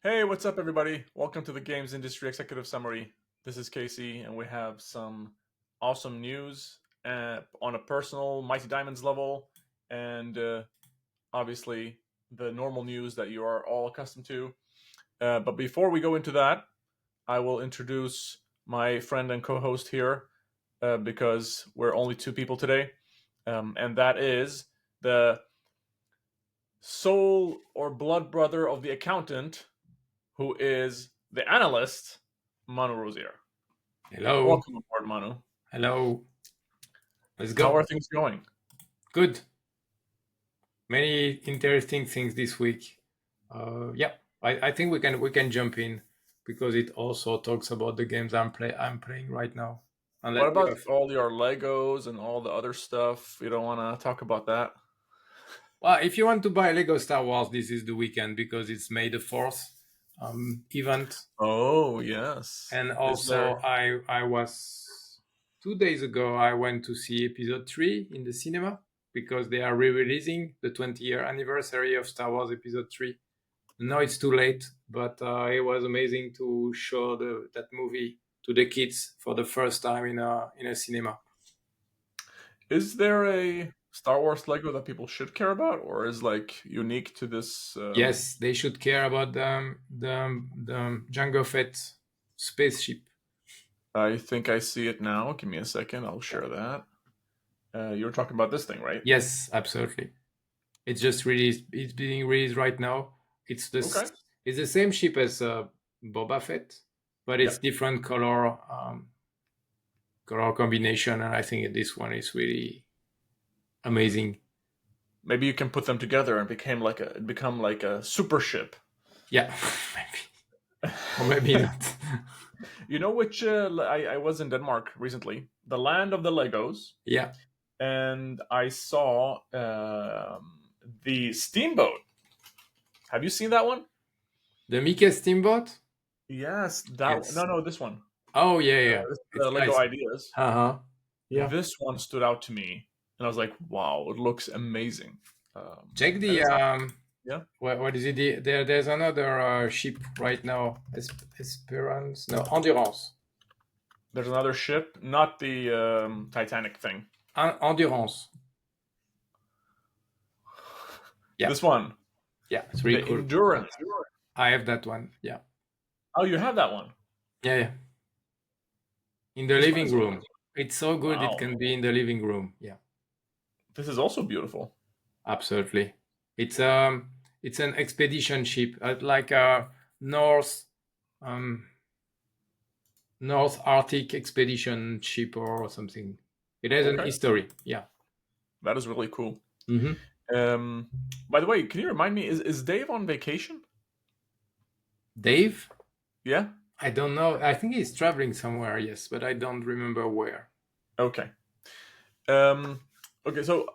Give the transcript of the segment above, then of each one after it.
Hey, what's up, everybody? Welcome to the Games Industry Executive Summary. This is Casey, and we have some awesome news on a personal Mighty Diamonds level, and obviously the normal news that you are all accustomed to. But before we go into that, I will introduce my friend and co host here because we're only two people today, and that is the soul or blood brother of the accountant, who is the analyst, Manu Rosier. Hello. Welcome aboard, Manu. Hello. Let's How go. are things going? Good. Many interesting things this week. Yeah, I think we can jump in because it also talks about the games I'm playing right now. And What let me about off. all your Legos and all the other stuff? You don't want to talk about that? Well, if you want to buy Lego Star Wars, this is the weekend because it's May the 4th event. Oh, yes. And Is also, there? I was 2 days ago. I went to see Episode 3 in the cinema because they are re-releasing the 20-year anniversary of Star Wars Episode 3. No, it's too late, but it was amazing to show that movie to the kids for the first time in a cinema. Is there a Star Wars Lego that people should care about, or is like unique to this? Yes, they should care about the Jango Fett spaceship. I think I see it now. Give me a second. I'll Yeah. share that. You were talking about this thing, right? Yes, absolutely. It's just released. It's being released right now. Okay. It's the same ship as Boba Fett, but Yeah. it's different color combination, and I think this one is really amazing. Maybe you can put them together and become like a super ship. Yeah, maybe or maybe not. You know which I was in Denmark recently, the land of the Legos, Yeah, and I saw the steamboat. Have you seen that one? the Mickey Steamboat. Yes, that Yes. no, this one. Oh yeah, yeah. This is It's the Lego nice. Ideas. Uh huh. Yeah. This one stood out to me, and I was like, "Wow, it looks amazing." Check And the it's not, yeah. what is it? There's another ship right now. Esperance. No, Endurance. There's another ship, not the Titanic thing. Endurance. Yeah. This one, Yeah, it's really the cool. Endurance. I have that one. Yeah. Oh, you have that one. Yeah, yeah. In the This one living is room. It's so good it wow. can be in the living room. Yeah, This is also beautiful. absolutely. It's an expedition ship, like a North um North Arctic expedition ship or something. It has an Okay, history. Yeah. that is really cool. hmm Um, by the way, can you remind me, is Dave on vacation? Dave? Yeah? I don't know. I think he's traveling somewhere, yes, but I don't remember where. Okay. Um, okay, so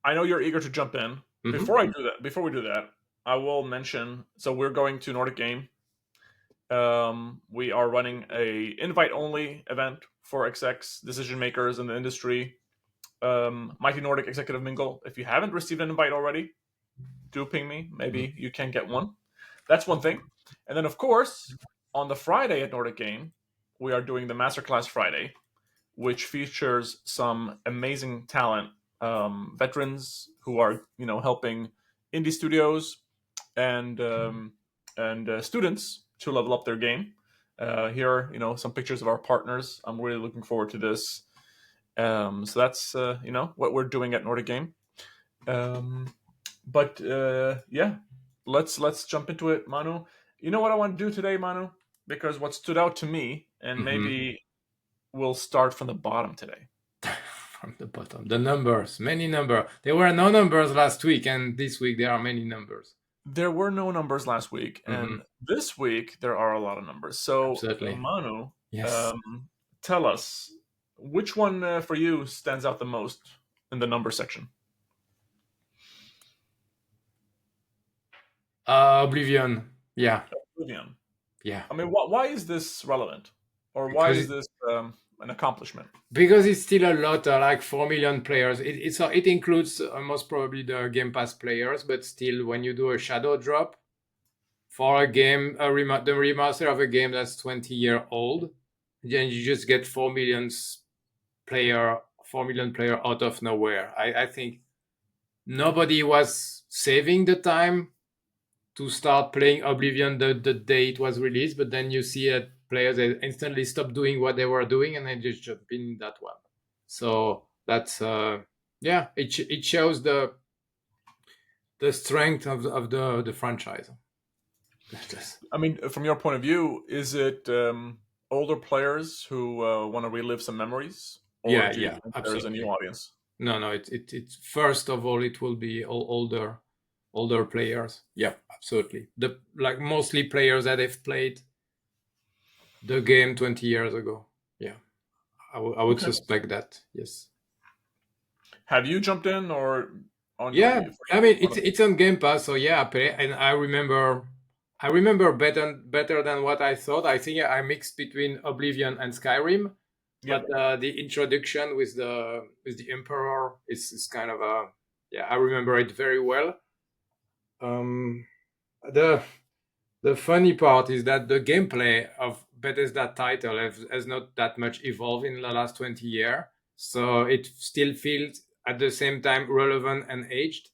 I know you're eager to jump in. hmm Before we do that, I will mention, so we're going to Nordic Game. We are running a invite only event for execs, decision makers in the industry. Mighty Nordic Executive Mingle. If you haven't received an invite already, do ping me. Maybe you can get one. That's one thing. And then, of course, on the Friday at Nordic Game, we are doing the Masterclass Friday, which features some amazing talent, veterans who are helping indie studios and students to level up their game. Here, some pictures of our partners. I'm really looking forward to this. So that's what we're doing at Nordic Game. But yeah, let's jump into it, Manu. You know what I want to do today, Manu? Because what stood out to me, and hmm maybe we'll start from the bottom today. From the bottom, the numbers, many number. There were no numbers last week, and this week there are many numbers. There were no numbers last week, hmm and this week there are a lot of numbers. So, Absolutely. Manu, Yes. tell us which one for you stands out the most in the number section. Oblivion. Yeah. Oblivion. Yeah. I mean, why is this relevant, or why Because is this an accomplishment? it's still a lot, like 4 million players. It includes most probably the Game Pass players, but still, when you do a shadow drop, for a game, the remaster of a game that's 20-year old, then you just get 4 million player out of nowhere. I think nobody was saving the time to start playing Oblivion the day it was released, but then you see that players they instantly stop doing what they were doing and they just jump in that one. So that's it shows the strength of the franchise. I mean, from your point of view, is it older players who want to relive some memories, or do you think there's a new absolutely. audience? No, it's first of all it will be older players. Yeah, absolutely. Mostly players that have played the game 20 years ago. Yeah, I would Okay. suspect that. Yes. Have you jumped in or on? Yeah, I mean on it's on Game Pass, so yeah, I play, and I remember better than what I thought. I think I mixed between Oblivion and Skyrim, yeah. but the introduction with the Emperor is kind of a I remember it very well. The funny part is that the gameplay of Bethesda title has not that much evolved in the last 20 years, so it still feels at the same time relevant and aged.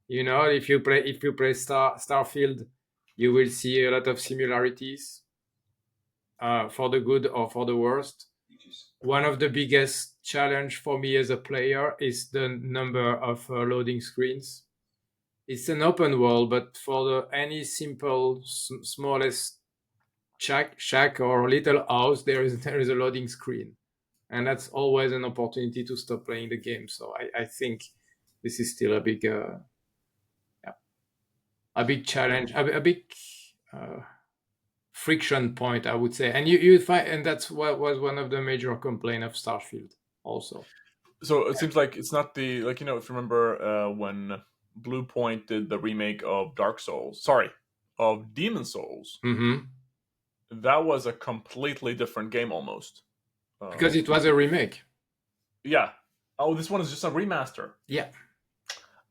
If you play Starfield, you will see a lot of similarities, for the good or for the worst. One of the biggest challenge for me as a player is the number of loading screens. It's an open world, but for any simple smallest shack or little house, there is a loading screen, and that's always an opportunity to stop playing the game. So I think this is still a big challenge, a big friction point, I would say. And you find, and that's what was one of the major complaint of Starfield also. So it seems like it's not if you remember when Blue Point did the remake of of Demon Souls, Mm-hmm. that was a completely different game almost. Because it was a remake. Yeah. Oh, this one is just a remaster. Yeah.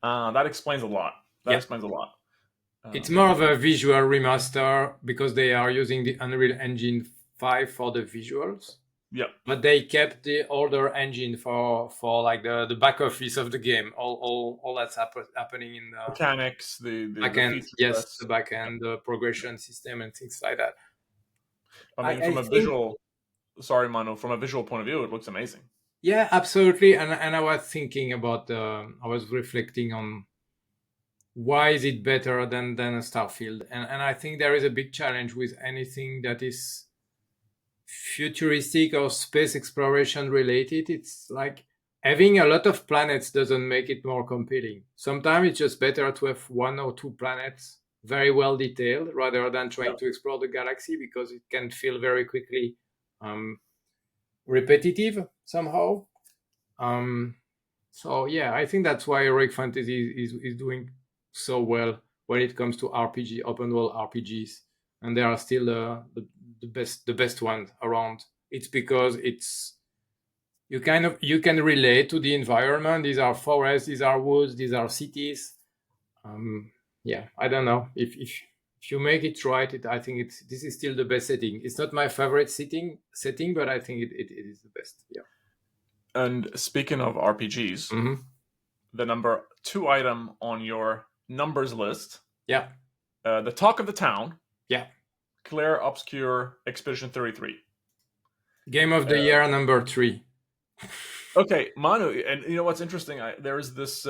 That explains a lot. Explains a lot. It's more of a visual remaster because they are using the Unreal Engine 5 for the visuals. Yeah. But they kept the older engine for like the back office of the game. All that's happening in the mechanics, the backend. feature Yes, sets. the backend, the progression system, and things like that. I mean, I from a think, visual, sorry, Mano, from a visual point of view, it looks amazing. yeah, absolutely. And I was thinking about, I was reflecting on why is it better than a Starfield, and I think there is a big challenge with anything that is futuristic or space exploration related. It's like having a lot of planets doesn't make it more compelling. Sometimes it's just better to have one or two planets very well detailed rather than trying to explore the galaxy, because it can feel very quickly repetitive somehow. So yeah, I think that's why Heroic Fantasy is doing so well when it comes to RPG, open world RPGs, and they are still the best ones around. It's because you can relate to the environment. These are forests, these are woods, these are cities. I don't know if you make it right. I think this is still the best setting. It's not my favorite setting, but I think it is the best. Yeah. And speaking of RPGs, Mm-hmm. the number 2 item on your numbers list, Yeah. the talk of the town, Yeah. Claire Obscur Expedition 33. Game of the year number 3. Okay, Manu, and you know what's interesting? There is this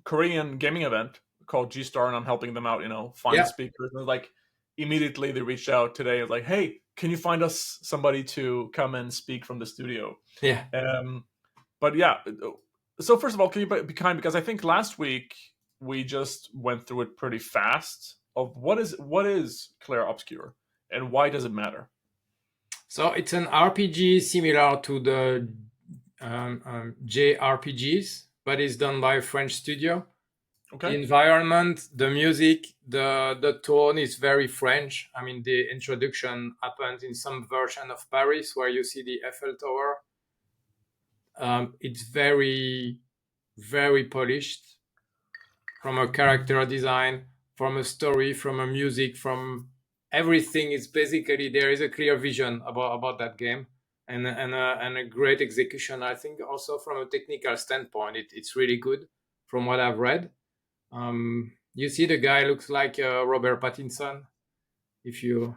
Korean gaming event called G Star, and I'm helping them out. Find speakers, and like immediately they reached out today. It's like, hey, can you find us somebody to come and speak from the studio? Yeah. But yeah, so first of all, can you be kind, because I think last week we just went through it pretty fast. Of what is Claire Obscur and why does it matter? So it's an RPG similar to the JRPGs, but it's done by a French studio. Okay. The environment, the music, the tone is very French. I mean, the introduction happens in some version of Paris where you see the Eiffel Tower. It's very, very polished from a character design, a story, from a music, from everything. It's basically there is a clear vision about that game, and a great execution. I think also from a technical standpoint, it's really good from what I've read. You see, the guy looks like Robert Pattinson. If you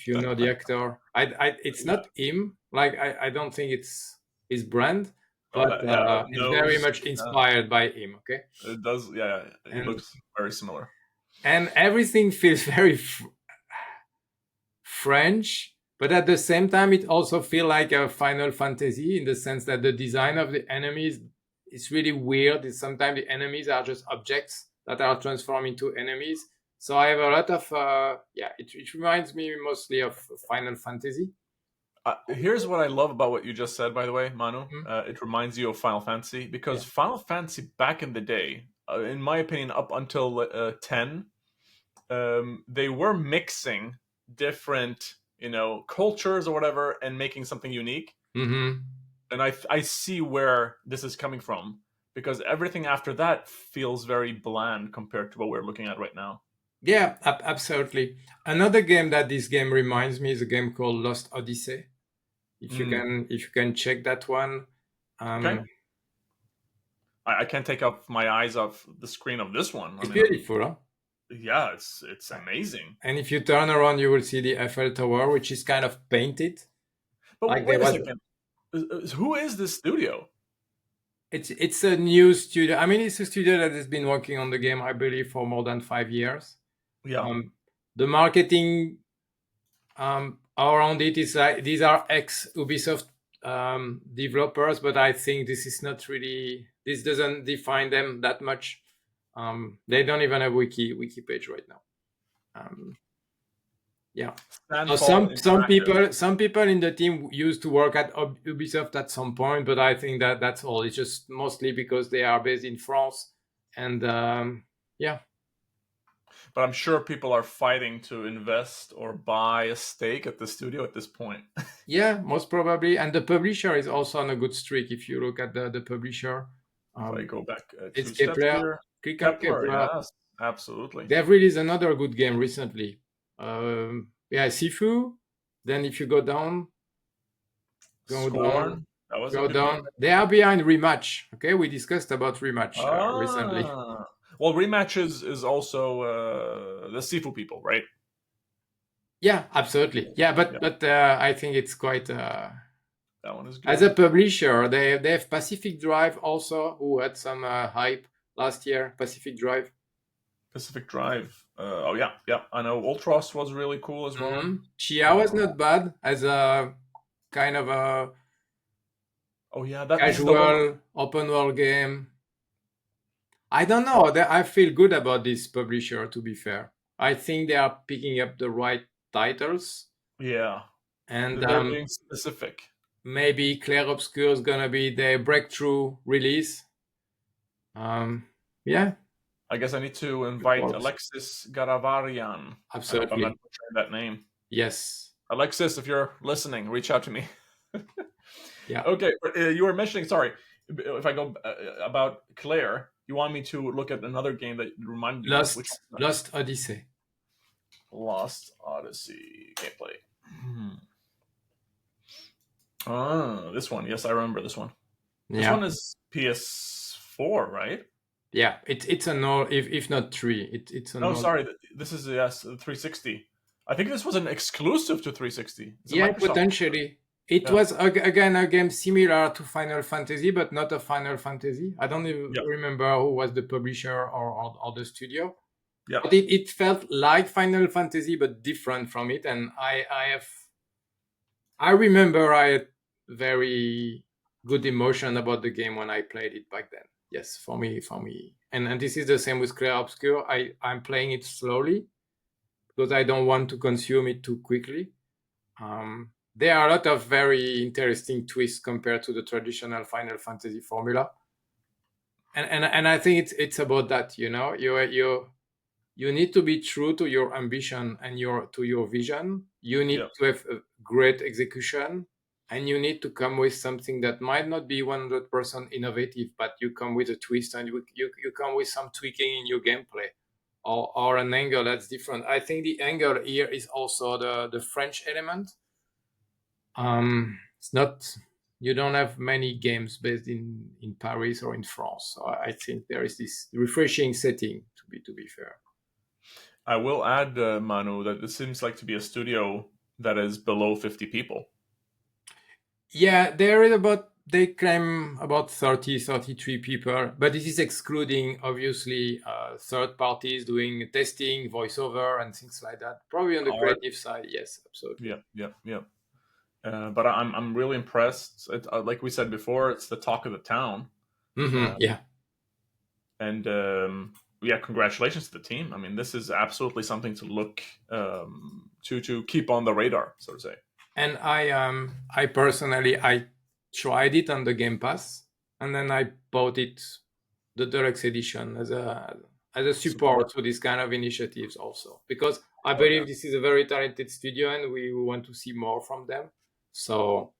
know the actor, it's Yeah. not him. Like I don't think it's his brand, Oh, but yeah. it's very Nose. much inspired by him. Okay, It does. Yeah. He and looks very similar. everything feels very French, but at the same time, it also feels like a Final Fantasy in the sense that the design of the enemies is really weird. Sometimes the enemies are just objects that are transformed into enemies. So I have a lot of it reminds me mostly of Final Fantasy. Here's what I love about what you just said, by the way, Manu. Mhm. It reminds you of Final Fantasy Yeah. because Final Fantasy back in the day, in my opinion, up until 10, they were mixing different, cultures or whatever, and making something unique. Mm-hmm. And I see where this is coming from because everything after that feels very bland compared to what we're looking at right now. Yeah, absolutely. Another game that this game reminds me is a game called Lost Odyssey. Mm, If you can check that one. okay, Um, I can't take off my eyes off the screen of this one. I it's mean, beautiful, huh? yeah, it's amazing. And if you turn around, you will see the Eiffel Tower, which is kind of painted. But Like there wait a was, second. Who is this studio? it's a new studio. I mean, it's a studio that has been working on the game, I believe, for more than 5 years. Yeah. The marketing around it is like these are ex Ubisoft developers, but I think this is not really. This doesn't define them that much. They don't even have wiki page right now. Yeah. Sandfall Interactive. Some people in the team used to work at Ubisoft at some point, but I think that that's all. It's just mostly because they are based in France, and yeah, But I'm sure people are fighting to invest or buy a stake at the studio at this point. yeah, most probably. And the publisher is also on a good streak. If you look at the publisher, If I um, go back it's two steps Kepler. here, Click on Kepler, Kepler. yes, absolutely. They've released another good game recently. Yeah, Sifu. Then if you go down, Scorn, that was a go good game. down. They are behind Rematch. Okay, we discussed about Rematch recently. Ah, well, Rematch is also the Sifu people, right? Yeah, absolutely. Yeah, Yeah, but I think it's quite. that one is As a good. publisher, they have Pacific Drive also, who had some hype last year. Pacific Drive. Pacific Drive. Oh yeah. I know Ultros was really cool as well. Chia was Uh, not bad as a kind of a oh yeah, that this is the one. casual open world game. I don't know. I feel good about this publisher, to be fair. I think they are picking up the right titles. Yeah, And they're being specific. maybe Claire Obscur is going to be their breakthrough release. Yeah, I guess I need to it invite works. Alexis Garavarian. I hope I'm not Absolutely. butchering that name. Yes. Alexis, if you're listening, reach out to me. Yeah. Okay, you were mentioning. Sorry, if I go about Claire, you want me to look at another game that reminded you of which one? Lost Odyssey. Lost Odyssey gameplay. Ah, this one. Yes, I remember this one. This Yeah. one is PS4, right? Yeah. It's a no, if not three. It's a No, no. sorry. This is yes, 360. I think this was an exclusive to 360. It's a Yeah, Microsoft. potentially. It Yeah, was again a game similar to Final Fantasy, but not a Final Fantasy. I don't even yeah, remember who was the publisher or the studio. yeah. But it felt like Final Fantasy, but different from it. And I remember I had very good emotion about the game when I played it back then. Yes, for me. And this is the same with Claire Obscur. I'm playing it slowly because I don't want to consume it too quickly. There are a lot of very interesting twists compared to the traditional Final Fantasy formula. And I think it's about that, you need to be true to your ambition and your vision. You need Yeah. to have a great execution, and you need to come with something that might not be 100% innovative, but you come with a twist, and you come with some tweaking in your gameplay. or an angle that's different. I think the angle here is also the French element. It's not, you don't have many games based in Paris or in France, so I think there is this refreshing setting, to be fair. I will add, Manu, that this seems like to be a studio that is below 50 people. Yeah, there is about, they claim about 30, 33 people, but this is excluding, obviously, third parties doing testing, voiceover, and things like that. Probably on the Art. creative side, yes, absolutely. Yeah. But I'm really impressed. Like we said before, it's the talk of the town. Yeah. And yeah, congratulations to the team. I mean, this is absolutely something to look to keep on the radar, so to say. And I personally, I tried it on the Game Pass, and then I bought it, the deluxe edition, as a support to this kind of initiatives also, because I believe this is a very talented studio and we want to see more from them. So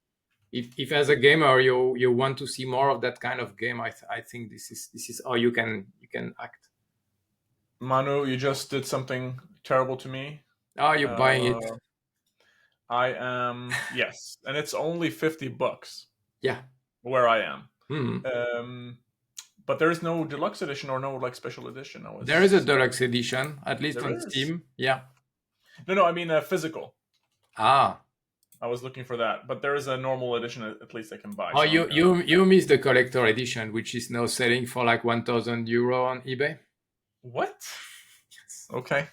if as a gamer you want to see more of that kind of game, I think this is how you can act. Manu, you just did something terrible to me. Oh, you're buying it. I am, yes, and it's only $50 Yeah. where I am. Mm-hmm. But there is no deluxe edition or no like special edition. There is a deluxe edition, at least There on is? Steam. Yeah. No, I mean physical. Ah. I was looking for that, but there is a normal edition at least I can buy. Oh, so you missed the collector edition, which is now selling for like €1,000 on eBay. What? Okay.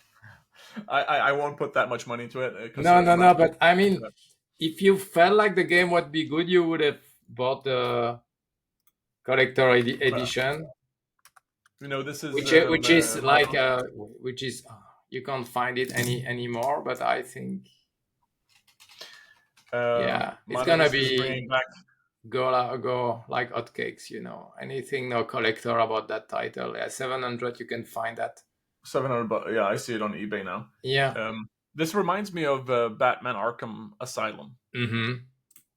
I won't put that much money into it. No. But I mean, if you felt like the game would be good, you would have bought the collector edition. You know, this is which is like which is you can't find it anymore. But I think yeah, it's gonna be go like hotcakes. You know, anything no collector about that title. Yeah, 700 you can find that. $700. Yeah, I see it on eBay now. Yeah. This reminds me of Batman Arkham Asylum. Mm-hmm.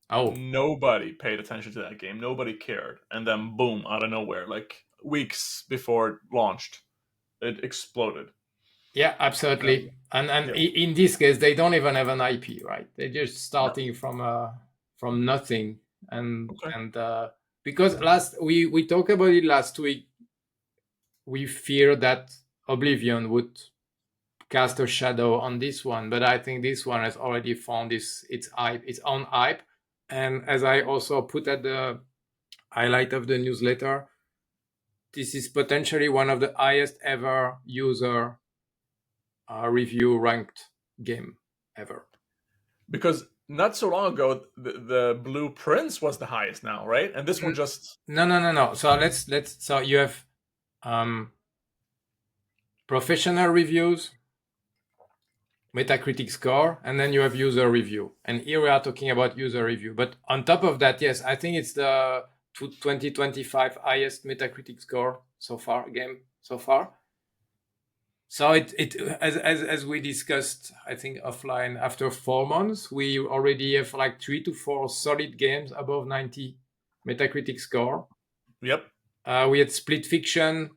Oh. Nobody paid attention to that game. Nobody cared, and then boom, out of nowhere, like weeks before it launched, it exploded. Yeah, absolutely. And in this case, they don't even have an IP, right? They're just starting from nothing, and because we talked about it last week, we fear that Oblivion would cast a shadow on this one, but I think this one has already found its own hype. And as I also put at the highlight of the newsletter, this is potentially one of the highest ever user review ranked game ever. Because not so long ago, the Blue Prince was the highest now, right? And this one just no. So let's so you have professional reviews, Metacritic score, and then you have user review. And here we are talking about user review. But on top of that, yes, I think it's the 2025 highest Metacritic score so far. So it as we discussed, I think offline, after 4 months, we already have like 3 to 4 solid games above 90 Metacritic score. Yep. We had Split Fiction.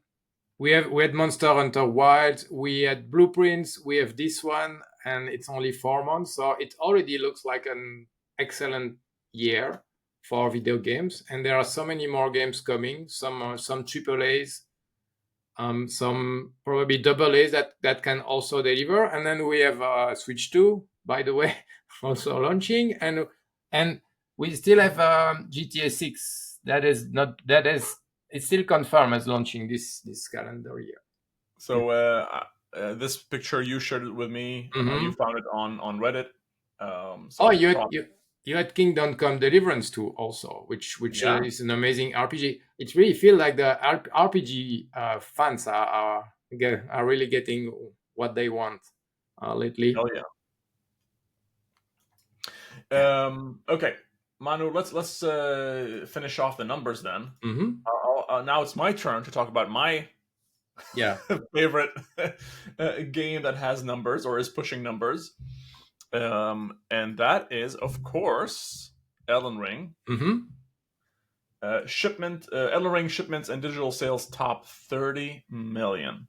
We had Monster Hunter Wilds. We had Blueprints. We have this one, and it's only 4 months, so it already looks like an excellent year for video games. And there are so many more games coming. Some AAAs. Some probably AA's that can also deliver, and then we have Switch 2, by the way, also launching, and we still have GTA 6 it's still confirmed as launching this calendar year. So this picture you shared it with me. You found it on Reddit. So you had Kingdom Come Deliverance 2 also, which is an amazing RPG. It really feels like the RPG fans are really getting what they want lately. Oh yeah. Okay, Manu, let's finish off the numbers then. Now it's my turn to talk about my favorite game that has numbers or is pushing numbers. And that is, of course, Elden Ring. Elden Ring shipments and digital sales top 30 million.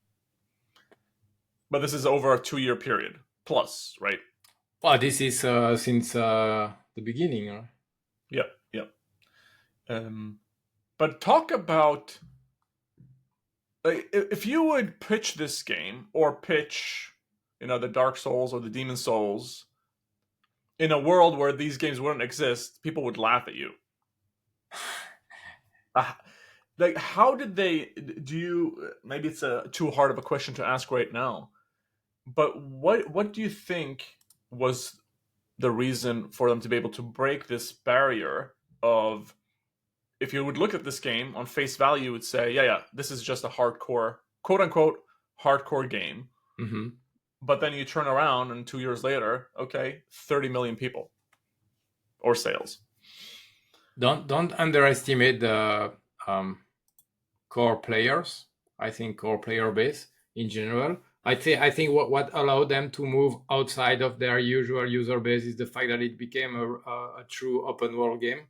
But this is over a 2-year period plus, right? Well, this is since the beginning. Huh? Yep, yep. But talk about, like, if you would pitch this game or pitch, the Dark Souls or the Demon Souls in a world where these games wouldn't exist, people would laugh at you. Uh, like, how did they? Do you? Maybe it's too hard of a question to ask right now. But what do you think was the reason for them to be able to break this barrier of, if you would look at this game on face value, you would say, yeah, this is just a hardcore, quote unquote, hardcore game. Mm-hmm. But then you turn around and 2 years later, okay, 30 million people or sales. Don't underestimate the core players. I think core player base in general. I think what allowed them to move outside of their usual user base is the fact that it became a true open world game.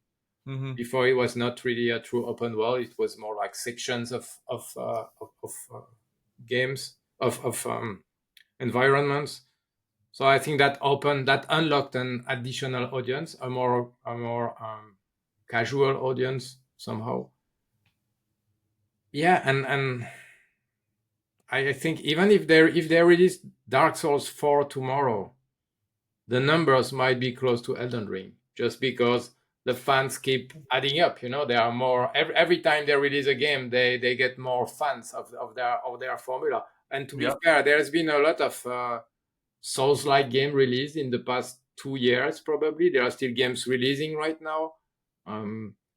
Mm-hmm. Before, it was not really a true open world. It was more like sections of games of environments. So I think that unlocked an additional audience, a more casual audience somehow. Yeah, and I think even if they release Dark Souls 4 tomorrow, the numbers might be close to Elden Ring, just because the fans keep adding up. There are more every time they release a game, they get more fans of their formula. And to be fair, there has been a lot of Souls-like game released in the past 2 years. Probably there are still games releasing right now.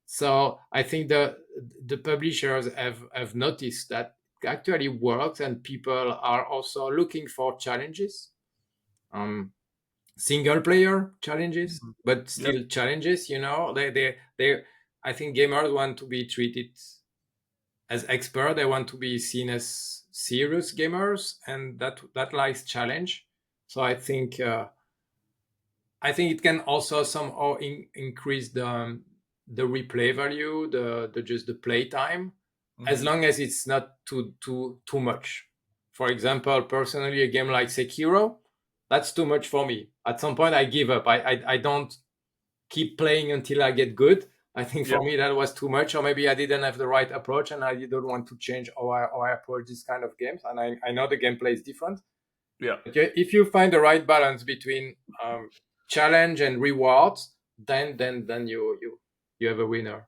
So I think the publishers have noticed that it actually works, and people are also looking for challenges. Single player challenges, but still challenges. They I think gamers want to be treated as expert. They want to be seen as serious gamers, and that likes challenge. So I think it can also somehow increase the replay value, the play time, as long as it's not too much. For example, personally, a game like Sekiro, that's too much for me. At some point, I give up. I don't keep playing until I get good. I think for me that was too much, or maybe I didn't have the right approach, and I didn't want to change how I approach this kind of games. And I know the gameplay is different. Yeah. Okay, if you find the right balance between challenge and rewards, then you have a winner.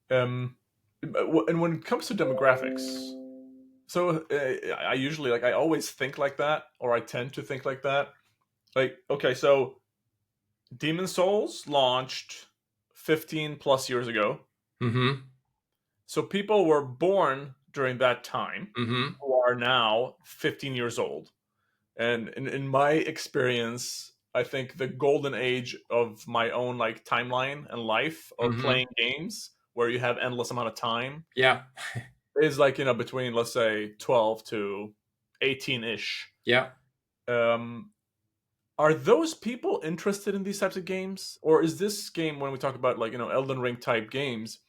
And when it comes to demographics, so I usually, I always think like that, or I tend to think like that. Like, okay, so Demon Souls launched 15 plus years ago. Mm-hmm. So people were born during that time who are now 15 years old. And in my experience, I think the golden age of my own timeline and life of playing games where you have endless amount of time is between, let's say, 12 to 18-ish. Yeah. Are those people interested in these types of games, or is this game, when we talk about Elden Ring type games,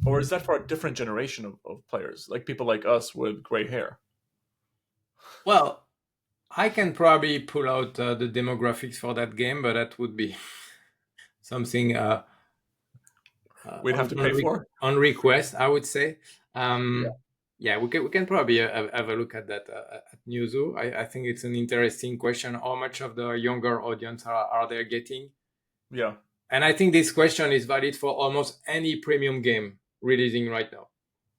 or is that for a different generation of players, like people like us with gray hair? Well, I can probably pull out the demographics for that game, but that would be something we'd have to pay for on request, I would say. Yeah, we can probably have a look at that at Newzoo. I think it's an interesting question. How much of the younger audience are they getting? Yeah. And I think this question is valid for almost any premium game releasing right now.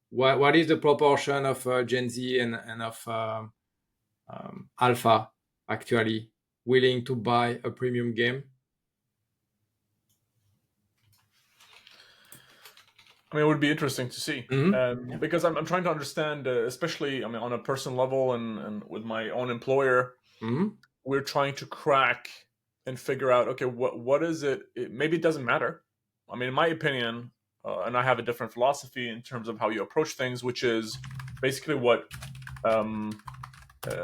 What is the proportion of Gen Z and of Alpha actually willing to buy a premium game? I mean, it would be interesting to see, because I'm trying to understand, especially, on a personal level and with my own employer, we're trying to crack and figure out, okay, what is it? Maybe it doesn't matter. I mean, in my opinion, and I have a different philosophy in terms of how you approach things, which is basically what Claire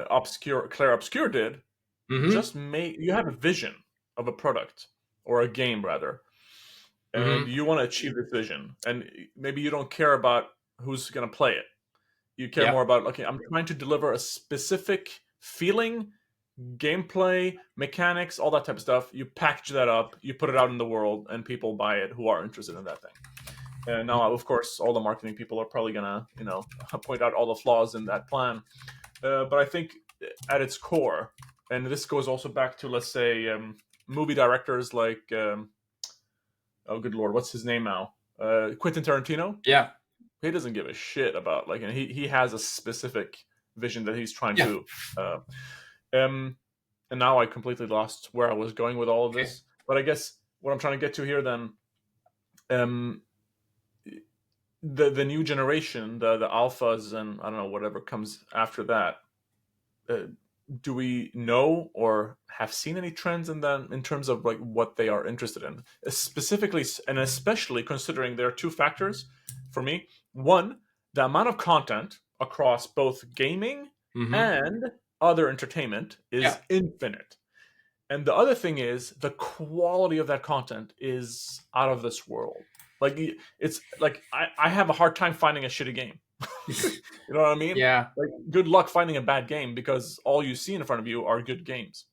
Obscur did. Just you have a vision of a product or a game, rather. And you want to achieve this vision, and maybe you don't care about who's going to play it. You care more about, okay, I'm trying to deliver a specific feeling, gameplay, mechanics, all that type of stuff. You package that up, you put it out in the world, and people buy it who are interested in that thing. And now, of course, all the marketing people are probably gonna, point out all the flaws in that plan. But I think at its core, and this goes also back to, let's say, movie directors like, oh good lord, what's his name now? Quentin Tarantino. Yeah. He doesn't give a shit about, like, and he has a specific vision that he's trying to. And now I completely lost where I was going with all of this. But I guess what I'm trying to get to here then, the new generation, the alphas, and I don't know whatever comes after that. Do we know or have seen any trends in them in terms of like what they are interested in, specifically and especially considering there are two factors for me. One, the amount of content across both gaming and other entertainment is infinite. And the other thing is the quality of that content is out of this world. Like, it's like I have a hard time finding a shitty game. You know what I mean? Yeah. Like, good luck finding a bad game because all you see in front of you are good games.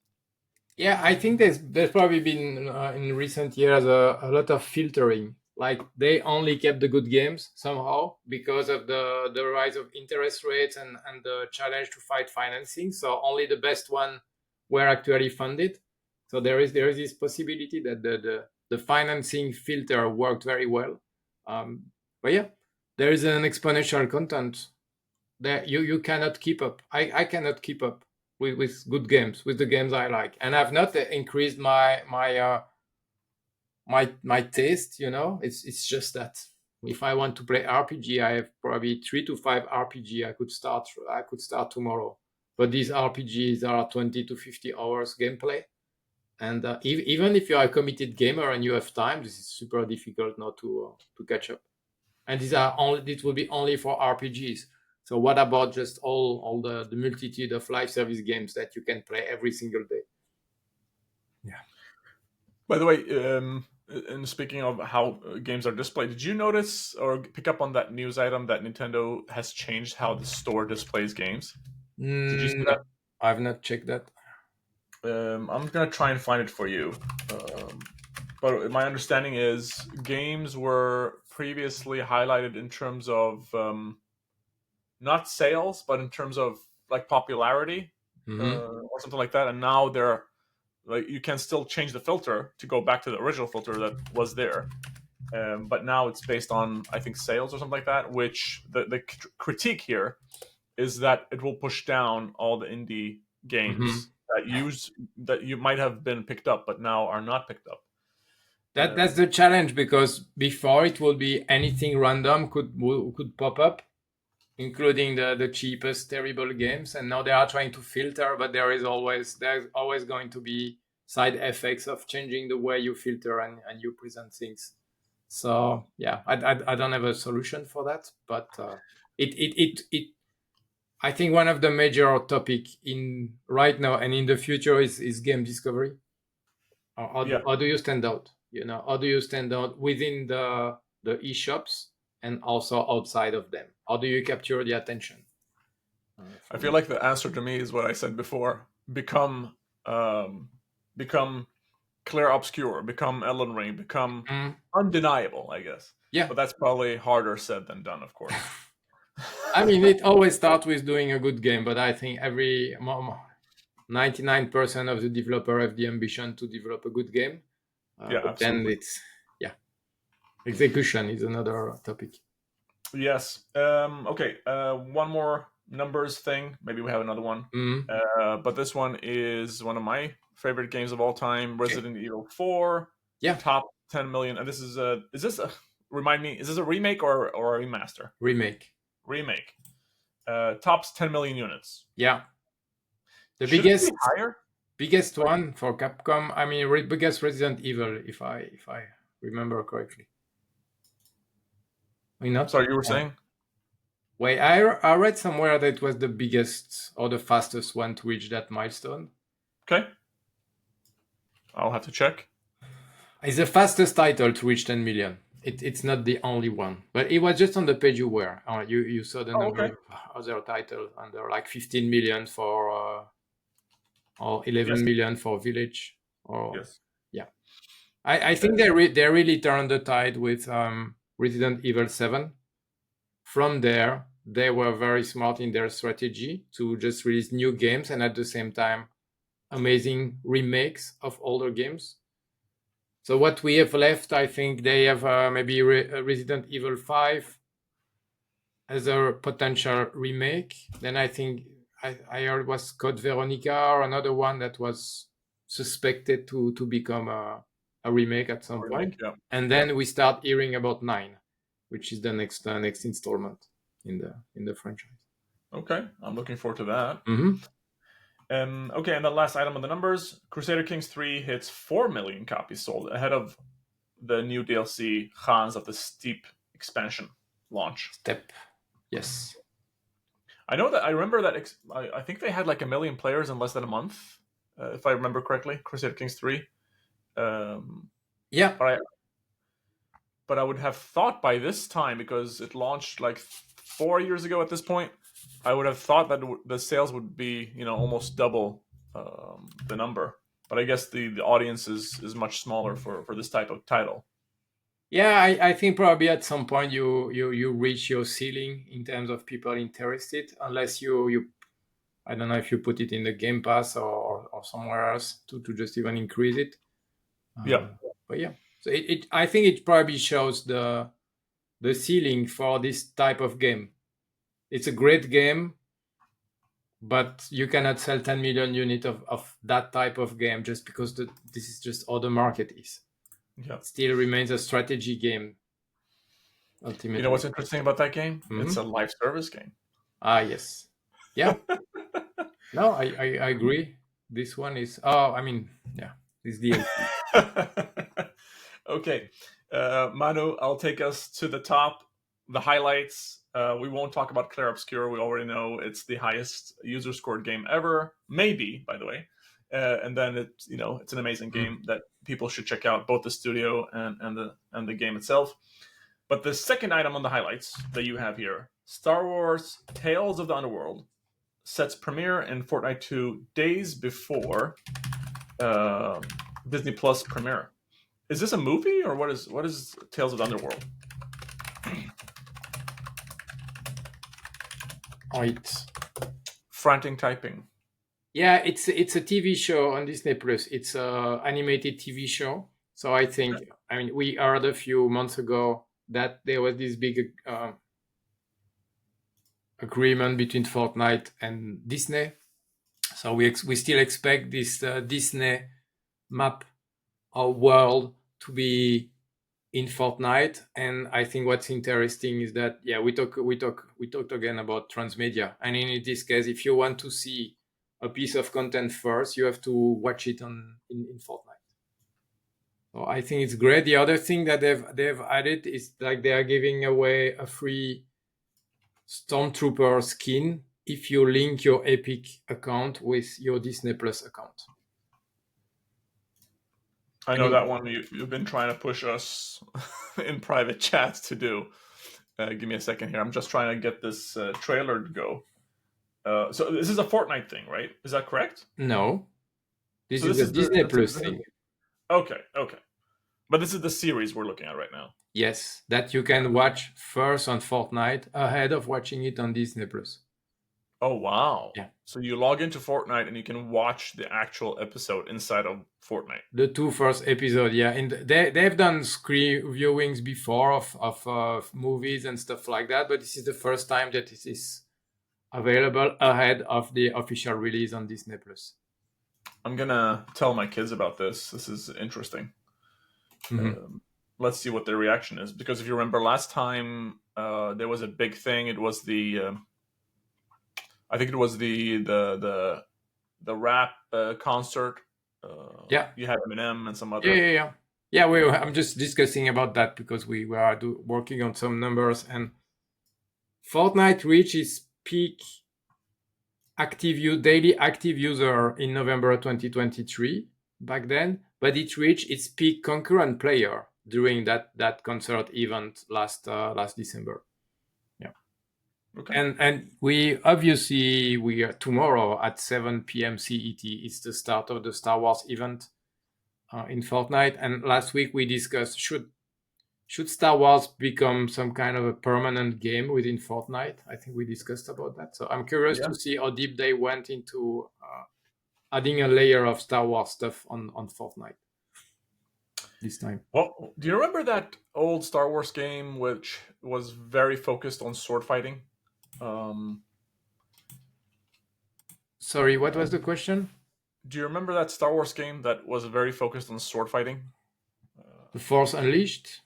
Yeah, I think there's probably been in recent years a lot of filtering. Like, they only kept the good games somehow because of the rise of interest rates and the challenge to fight financing. So only the best one were actually funded. So there is this possibility that the financing filter worked very well. But yeah, there is an exponential content that you cannot keep up. I cannot keep up with good games, with the games I like, and I've not increased my taste. It's just that if I want to play RPG, I have probably 3 to 5 RPG I could start tomorrow. But these RPGs are 20 to 50 hours gameplay, and even if you are a committed gamer and you have time, this is super difficult not to catch up. And this will be only for RPGs. So what about just all the multitude of live service games that you can play every single day? Yeah. By the way, and speaking of how games are displayed, did you notice or pick up on that news item that Nintendo has changed how the store displays games? Did you see that? I've not checked that. I'm gonna try and find it for you. But my understanding is games were previously highlighted in terms of not sales, but in terms of like popularity or something like that. And now they're like, you can still change the filter to go back to the original filter that was there. But now it's based on, I think, sales or something like that. Which the critique here is that it will push down all the indie games that you might have been picked up, but now are not picked up. That's the challenge, because before it will be anything random could pop up, including the cheapest terrible games, and now they are trying to filter, but there's always going to be side effects of changing the way you filter and you present things. So yeah, I don't have a solution for that, but it I think one of the major topic in right now and in the future is game discovery. How do you stand out? How do you stand out within the eShops and also outside of them? How do you capture the attention? I feel like the answer to me is what I said before: become Claire Obscur, become Elden Ring, become undeniable, I guess. Yeah, but that's probably harder said than done, of course. I mean, it always starts with doing a good game, but I think 99% of the developer have the ambition to develop a good game. But then execution is another topic. Yes. Okay. One more numbers thing. Maybe we have another one. But this one is one of my favorite games of all time: Resident Evil 4. Yeah. Top 10 million. And this is remind me, is this a remake or a remaster? Remake. Tops 10 million units. Yeah. The biggest one for Capcom. I mean, biggest Resident Evil, if I remember correctly. Not? Sorry, you were saying? Wait, I read somewhere that it was the biggest or the fastest one to reach that milestone. Okay. I'll have to check. It's the fastest title to reach 10 million. It's not the only one, but it was just on the page you were. You saw the number of other titles under like 15 million for or 11 Yes. million for Village. Or Yes. yeah, I think they really turned the tide with Resident Evil 7. From there, they were very smart in their strategy to just release new games and at the same time amazing remakes of older games. So what we have left, I think they have maybe Resident Evil 5 as a potential remake. Then I think I heard was Code Veronica or another one that was suspected to become a remake at some point. Yeah. And then we start hearing about 9, which is the next installment in the franchise. Okay, I'm looking forward to that. Mm-hmm. Okay, and the last item on the numbers: Crusader Kings 3 hits 4 million copies sold, ahead of the new DLC Khans of the Steep expansion launch. Step, yes. I know that I remember that I think they had like 1 million players in less than a month, if I remember correctly. Crusader Kings 3. Yeah. But I would have thought by this time, because it launched like 4 years ago at this point, I would have thought that the sales would be, almost double the number. But I guess the audience is much smaller for this type of title. Yeah, I think probably at some point you reach your ceiling in terms of people interested, unless you I don't know if you put it in the Game Pass or somewhere else to just even increase it. Yeah. But yeah, so I think it probably shows the ceiling for this type of game. It's a great game, but you cannot sell 10 million units of that type of game just because this is just how the market is. Yeah. It still remains a strategy game. Ultimately. You know what's interesting about that game? Mm-hmm. It's a live service game. Ah, yes. Yeah. No, I agree. This one is. Oh, I mean, yeah, this DLC. Okay, Manu, I'll take us to the top. The highlights. We won't talk about Claire Obscur. We already know it's the highest user scored game ever. Maybe, by the way. And then it's an amazing game that people should check out, both the studio and the game itself. But the second item on the highlights that you have here, Star Wars Tales of the Underworld, sets premiere in Fortnite 2 days before Disney Plus premiere. Is this a movie, or what is Tales of the Underworld? Right. Frantic typing. Yeah, it's a TV show on Disney Plus. It's a animated TV show. So I think, we heard a few months ago that there was this big agreement between Fortnite and Disney. So we still expect this Disney map or world to be in Fortnite. And I think what's interesting is that we talked again about Transmedia. And in this case, if you want to see a piece of content first, you have to watch it in Fortnite. So I think it's great. The other thing that they've added is like they are giving away a free Stormtrooper skin if you link your Epic account with your Disney Plus account. I know that one you've been trying to push us in private chats to do. Give me a second here. I'm just trying to get this trailer to go. So this is a Fortnite thing, right? Is that correct? No. This is a Disney Plus thing. Okay. But this is the series we're looking at right now. Yes, that you can watch first on Fortnite ahead of watching it on Disney Plus. Oh, wow. Yeah. So you log into Fortnite and you can watch the actual episode inside of Fortnite. The 2 first episodes, yeah. And they've done screen viewings before of movies and stuff like that, but this is the first time that it is available ahead of the official release on Disney Plus. I'm going to tell my kids about this. This is interesting. Mm-hmm. Let's see what their reaction is. Because if you remember last time, there was a big thing. It was I think it was the rap concert. You had Eminem and some other. Yeah. I'm just discussing about that because we were working on some numbers, and Fortnite reached its peak daily active user in November 2023 back then, but it reached its peak concurrent player during that concert event last December. Yeah. Okay. And we obviously we are tomorrow at 7 p.m. CET. It's the start of the Star Wars event in Fortnite. And last week we discussed should Star Wars become some kind of a permanent game within Fortnite. I think we discussed about that. So I'm curious Yeah. to see how deep they went into adding a layer of Star Wars stuff on Fortnite this time. Well, do you remember that old Star Wars game which was very focused on sword fighting? Um, Sorry, what was the question? do you remember that Star Wars game that was very focused on sword fighting? The Force Unleashed?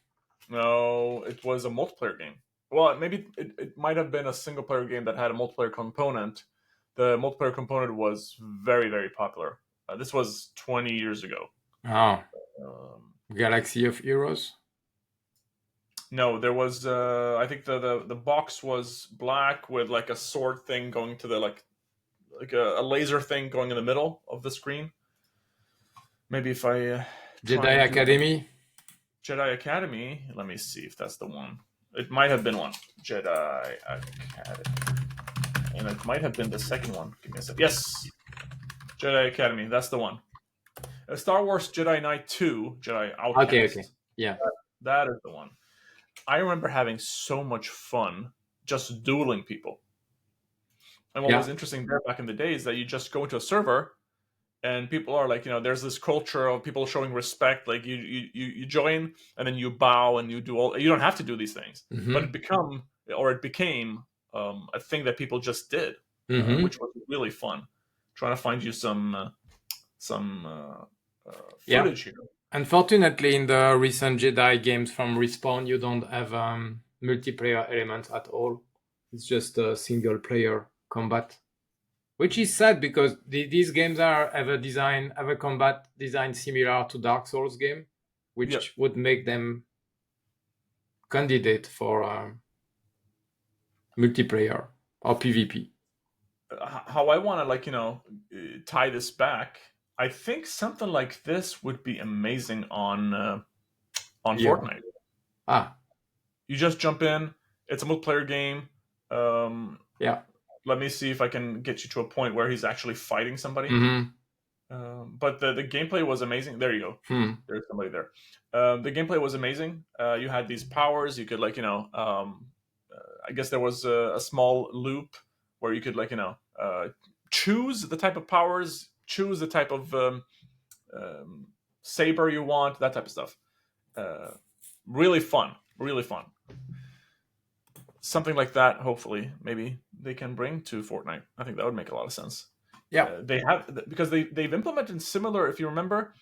No, it was a multiplayer game. Well, maybe it might have been a single player game that had a multiplayer component. The multiplayer component was very, very popular. This was 20 years ago. Oh, Um, Galaxy of Heroes? no, there was. I think the box was black with like a sword thing going to the like a laser thing going in the middle of the screen. Maybe if I try Jedi and do Academy? Jedi Academy. Let me see if that's the one. It might have been one. Jedi Academy. And it might have been the second one. Give me a sec. Yes! Jedi Academy. That's the one. Star Wars Jedi Knight 2, Jedi Okay, Outcast. okay. Yeah. That is the one. I remember having so much fun just dueling people. And what Yeah. was interesting there back in the day is that you just go into a server and people are like, there's this culture of people showing respect. Like you join and then you bow and you do all. You don't have to do these things, but Mm-hmm. it became a thing that people just did, Mm-hmm. which was really fun. Trying to find you some Yeah. footage here. Unfortunately, in the recent Jedi games from Respawn, you don't have multiplayer elements at all. It's just a single player combat, which is sad because these games have a combat design similar to Dark Souls game, Yeah, which would make them candidate for multiplayer or PvP. how I want to tie this back. I think something like this would be amazing on Yeah. Fortnite. Ah, You just jump in. It's a multiplayer game. Um, yeah. let me see if I can get you to a point where he's actually fighting somebody. Mm-hmm. But the gameplay was amazing. There you go. Hmm. There's somebody there. The gameplay was amazing. You had these powers. You could I guess there was a small loop where you could choose the type of powers, choose the type of um, saber you want, that type of stuff. Uh, really fun. Really fun. Something like that, hopefully, maybe they can bring to Fortnite. I think that would make a lot of sense. Yeah. They have because they've implemented similar. If you remember,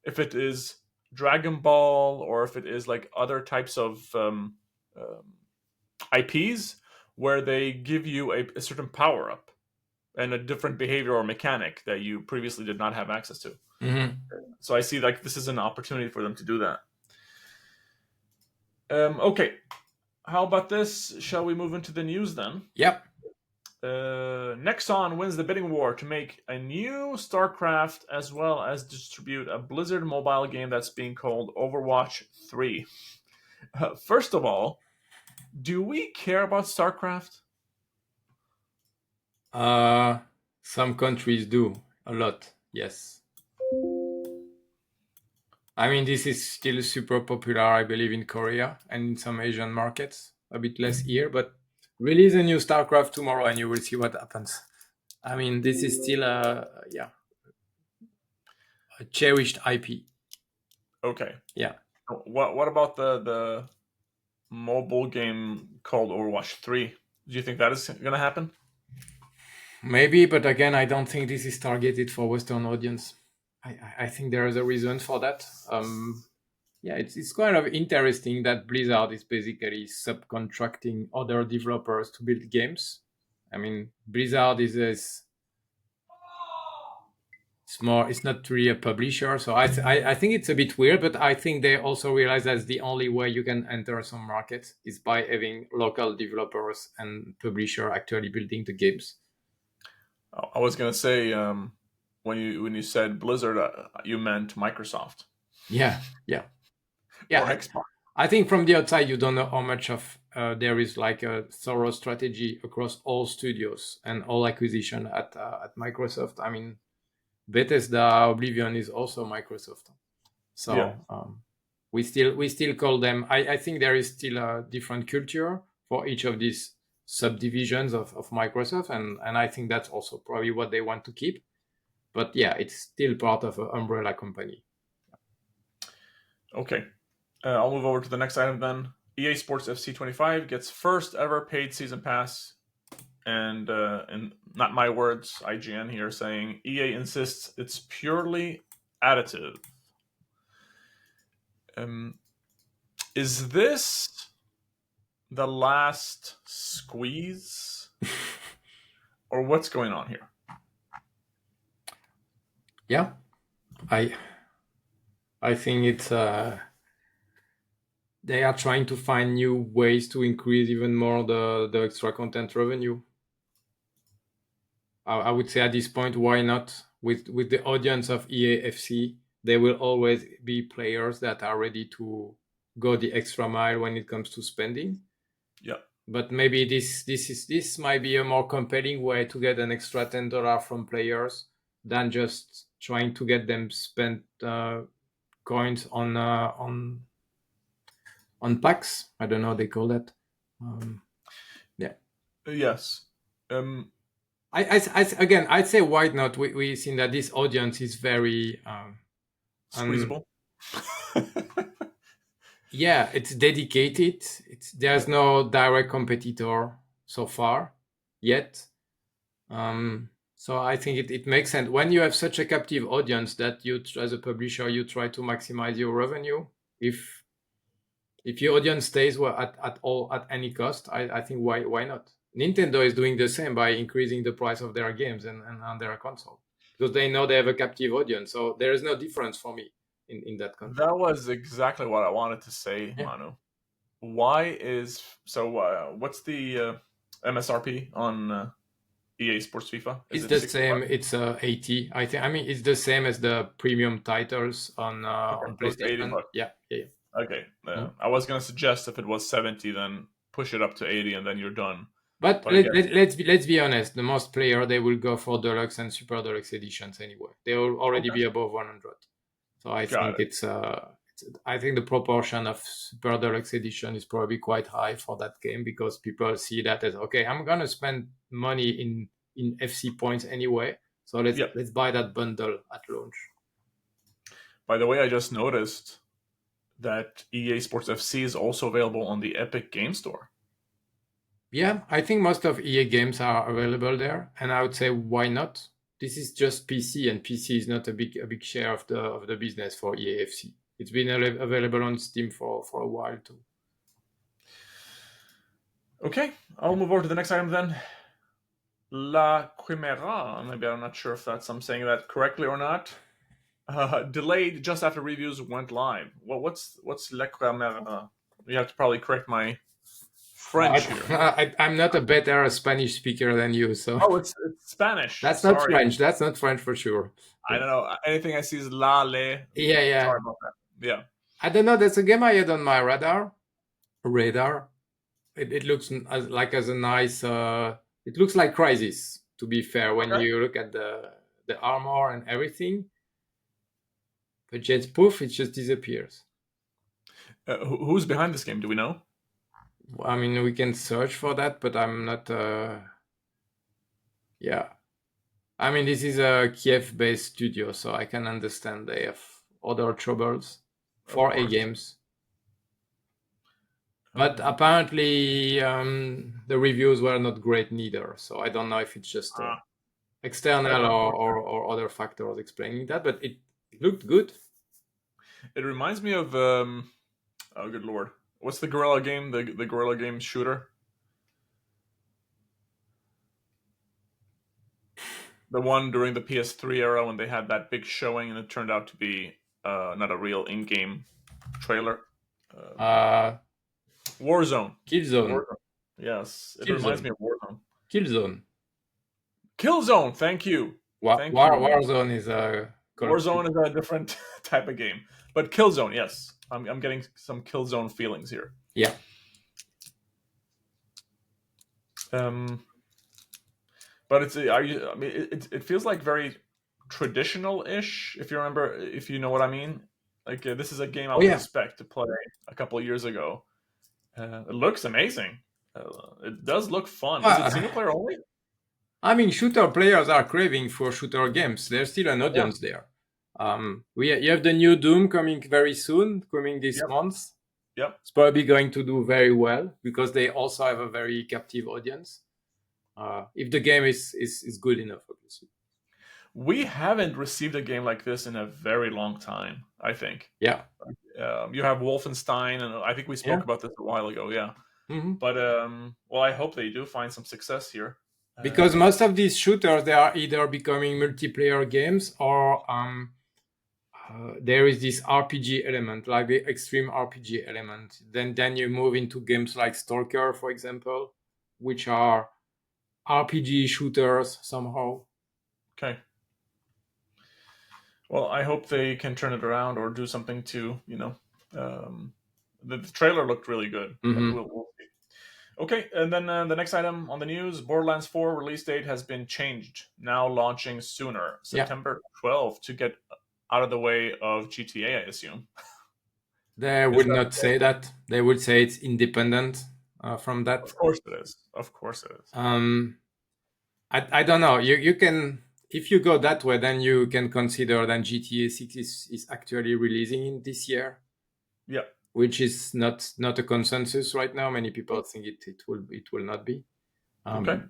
if it is Dragon Ball or if it is like other types of IPs where they give you a certain power up and a different behavior or mechanic that you previously did not have access to. Mm-hmm. So I see like this is an opportunity for them to do that. Okay, how about this? Shall we move into the news then? Yep. Nexon wins the bidding war to make a new StarCraft as well as distribute a Blizzard mobile game that's being called Overwatch 3. First of all, do we care about StarCraft? Some countries do a lot. Yes. I mean, this is still super popular, I believe, in Korea and in some Asian markets. A bit less here, but release a new StarCraft tomorrow and you will see what happens. I mean, this is still a cherished IP. Okay. Yeah. What about the mobile game called Overwatch 3? Do you think that is going to happen? Maybe, but again, I don't think this is targeted for Western audience. I think there is a reason for that. Yeah, it's kind of interesting that Blizzard is basically subcontracting other developers to build games. I mean, Blizzard is it's not really a publisher, so I think it's a bit weird, but I think they also realize that's the only way you can enter some markets is by having local developers and publisher actually building the games. I was going to say when you said Blizzard, you meant Microsoft Yeah, yeah, or yeah. Xbox. I think from the outside, you don't know how much of there is like a thorough strategy across all studios and all acquisition at Microsoft. I mean, Bethesda, Oblivion is also Microsoft. Yeah. So we still call them. I think there is still a different culture for each of these subdivisions of Microsoft, and I think that's also probably what they want to keep. But yeah, it's still part of an umbrella company. Okay. I'll move over to the next item then. EA Sports FC 25 gets first ever paid season pass, and not my words, IGN here saying EA insists it's purely additive. Is this the last squeeze, or what's going on here? Yeah, I think it's they are trying to find new ways to increase even more the extra content revenue. I would say at this point, why not? With the audience of EAFC, there will always be players that are ready to go the extra mile when it comes to spending. Yeah. But maybe this might be a more compelling way to get an extra $10 from players than just trying to get them spent coins on packs. I don't know how they call that. Yeah. Yes. Again, I'd say why not? We've seen that this audience is very Squeezable. Yeah, it's dedicated. There's no direct competitor so far yet. So I think it makes sense when you have such a captive audience that you, as a publisher, you try to maximize your revenue. If your audience stays at any cost, I think why not? Nintendo is doing the same by increasing the price of their games and on their console because they know they have a captive audience. So there is no difference for me in that context. That was exactly what I wanted to say, Yeah. Manu. What's the MSRP on EA Sports FIFA? It's it the 65? same. It's 80. I think. I mean, it's the same as the premium titles on Okay, so it's $80. PlayStation. Yeah. Okay. I was gonna suggest if it was 70, then push it up to 80, and then you're done. But But again, let's be honest. The most player they will go for deluxe and super deluxe editions anyway. They will already okay. be above 100. So I Got think I think the proportion of super deluxe edition is probably quite high for that game because people see that as okay. I'm gonna spend money in FC points anyway. So let's buy that bundle at launch. By the way, I just noticed that EA Sports FC is also available on the Epic Game Store. Yeah, I think most of EA games are available there, and I would say why not? This is just PC, and PC is not a big share of the business for EAFC. It's been available on Steam for a while too. Okay, I'll move over to the next item then. La Quimera, maybe I'm not sure if I'm saying that correctly or not. Delayed just after reviews went live. Well, what's La Quimera? You have to probably correct my French here. I'm not a better Spanish speaker than you, so. Oh, it's Spanish. That's Sorry. not French. That's not French for sure. I don't know. Anything I see is la le. Yeah. Sorry about that. Yeah. I don't know. That's a game I had on my radar. It looks as a nice. It looks like Crysis. To be fair, when you look at the armor and everything, but just poof, it just disappears. Who's behind this game? Do we know? I mean, we can search for that, but I'm not. Yeah, I mean, this is a Kiev-based studio, so I can understand they have other troubles for A games. But apparently, the reviews were not great neither. So I don't know if it's just external or other factors explaining that. But it looked good. It reminds me of oh, good lord, what's the Gorilla game? The Gorilla game shooter. The one during the PS3 era when they had that big showing and it turned out to be not a real in-game trailer. Warzone. Killzone. Yes, it reminds me of Warzone. Killzone. Thank you. Warzone is a Warzone is a different type of game, but Killzone, yes. I'm getting some Killzone feelings here. Yeah. But it's I mean it feels like very traditional-ish. If you know what I mean. Like this is a game I Oh would yeah. expect to play a couple of years ago. It looks amazing. It does look fun. Is it Well, single player only? I mean, shooter players are craving for shooter games. There's still an Yeah. audience there. You have the new Doom coming very soon, coming this Yep. month. Yep. It's probably going to do very well because they also have a very captive audience. If the game is good enough, obviously. We haven't received a game like this in a very long time, I think. Yeah. You have Wolfenstein, and I think we Yeah. spoke about this a while ago. Yeah, Mm-hmm. but well, I hope they do find some success here. Because most of these shooters, they are either becoming multiplayer games or there is this RPG element, like the extreme RPG element. Then you move into games like Stalker, for example, which are RPG shooters somehow. Okay. Well, I hope they can turn it around or do something to, the trailer looked really good, but Mm-hmm. we'll see. Okay, and then the next item on the news: Borderlands 4 release date has been changed, now launching sooner, Yeah. September 12th, to get out of the way of GTA, I assume. They Is would that not say that. They would say it's independent from that. Of course it is. Of course it is. I don't know. You can, if you go that way, then you can consider that GTA 6 is actually releasing in this year. Yeah. Which is not a consensus right now. Many people think it will not be. Okay.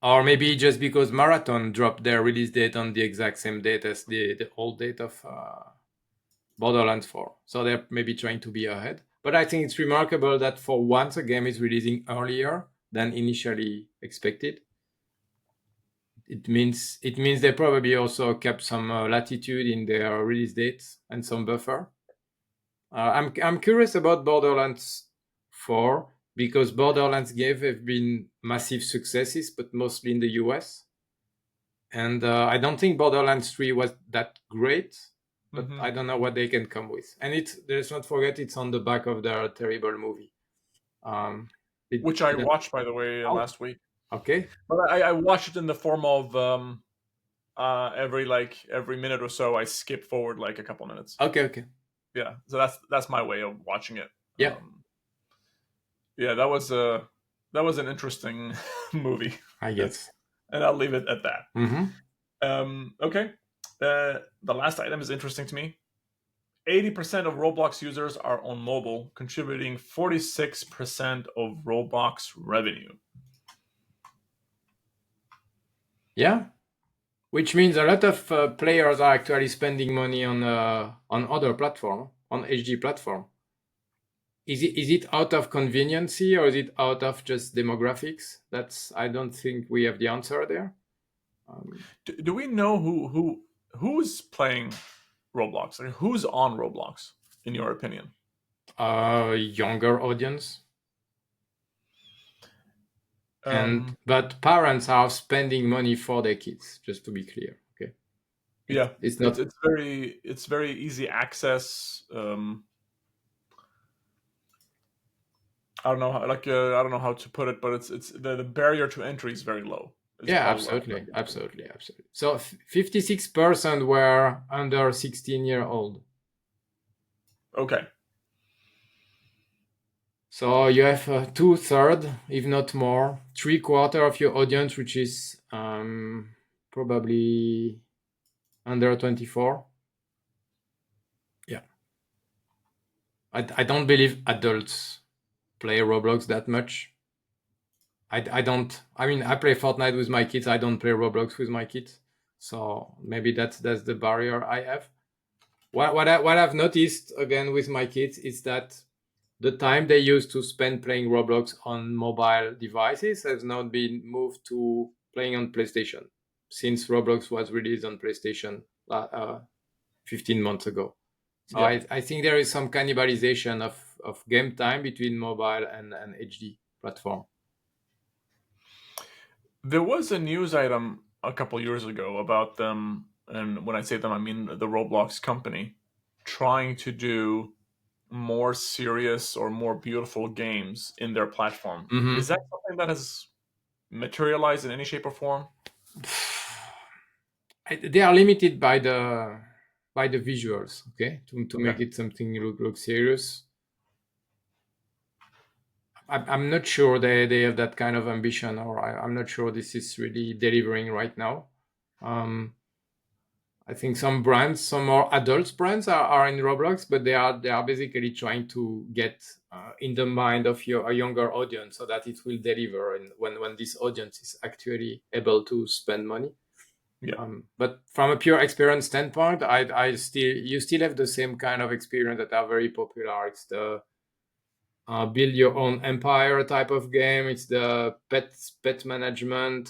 Or maybe just because Marathon dropped their release date on the exact same date as the old date of Borderlands 4. So they're maybe trying to be ahead. But I think it's remarkable that for once a game is releasing earlier than initially expected. It means they probably also kept some latitude in their release dates and some buffer. I'm curious about Borderlands 4 because Borderlands games have been massive successes, but mostly in the US. And I don't think Borderlands 3 was that great, but I don't know what they can come with. And let's not forget, it's on the back of their terrible movie. Which I watched, by the way, last week. Okay. But I watched it in the form of every minute or so I skip forward like a couple minutes. Okay. Yeah, so that's my way of watching it. Yeah. Yeah, that was an interesting movie, I guess. and I'll leave it at that. Mm-hmm. Okay, the last item is interesting to me. 80% of Roblox users are on mobile, contributing 46% of Roblox revenue. Yeah, which means a lot of players are actually spending money on other platform, on HD platform. Is it out of conveniency or is it out of just demographics? I don't think we have the answer there. Do we know who's playing Roblox? Like, who's on Roblox, in your opinion? Younger audience. But parents are spending money for their kids, just to be clear. Okay. It's not. It's very easy access. I don't know how, I don't know how to put it, but it's the barrier to entry is very low. Yeah, absolutely. So 56% were under 16-year-old. Okay. So you have 2/3, if not more, 3/4 of your audience, which is probably under 24. Yeah. I don't believe adults play Roblox that much. I don't. I mean, I play Fortnite with my kids. I don't play Roblox with my kids. So maybe that's the barrier I have. What I've noticed again with my kids is that the time they used to spend playing Roblox on mobile devices has now been moved to playing on PlayStation since Roblox was released on PlayStation 15 months ago. So yeah. I think there is some cannibalization of game time between mobile and HD platform. There was a news item a couple years ago about them, and when I say them, I mean the Roblox company. trying to do more serious or more beautiful games in their platform. Is Mm-hmm. that something that has materialized in any shape or form? They are limited by the visuals, okay, to Okay. make it something look serious. I'm not sure they have that kind of ambition, or I'm not sure this is really delivering right now. Um, I think some brands, some more adult brands are in Roblox, but they are basically trying to get in the mind of a younger audience so that it will deliver, and when this audience is actually able to spend money. Yeah. But from a pure experience standpoint, I still you still have the same kind of experience that are very popular. It's the build your own empire type of game. It's the pet management,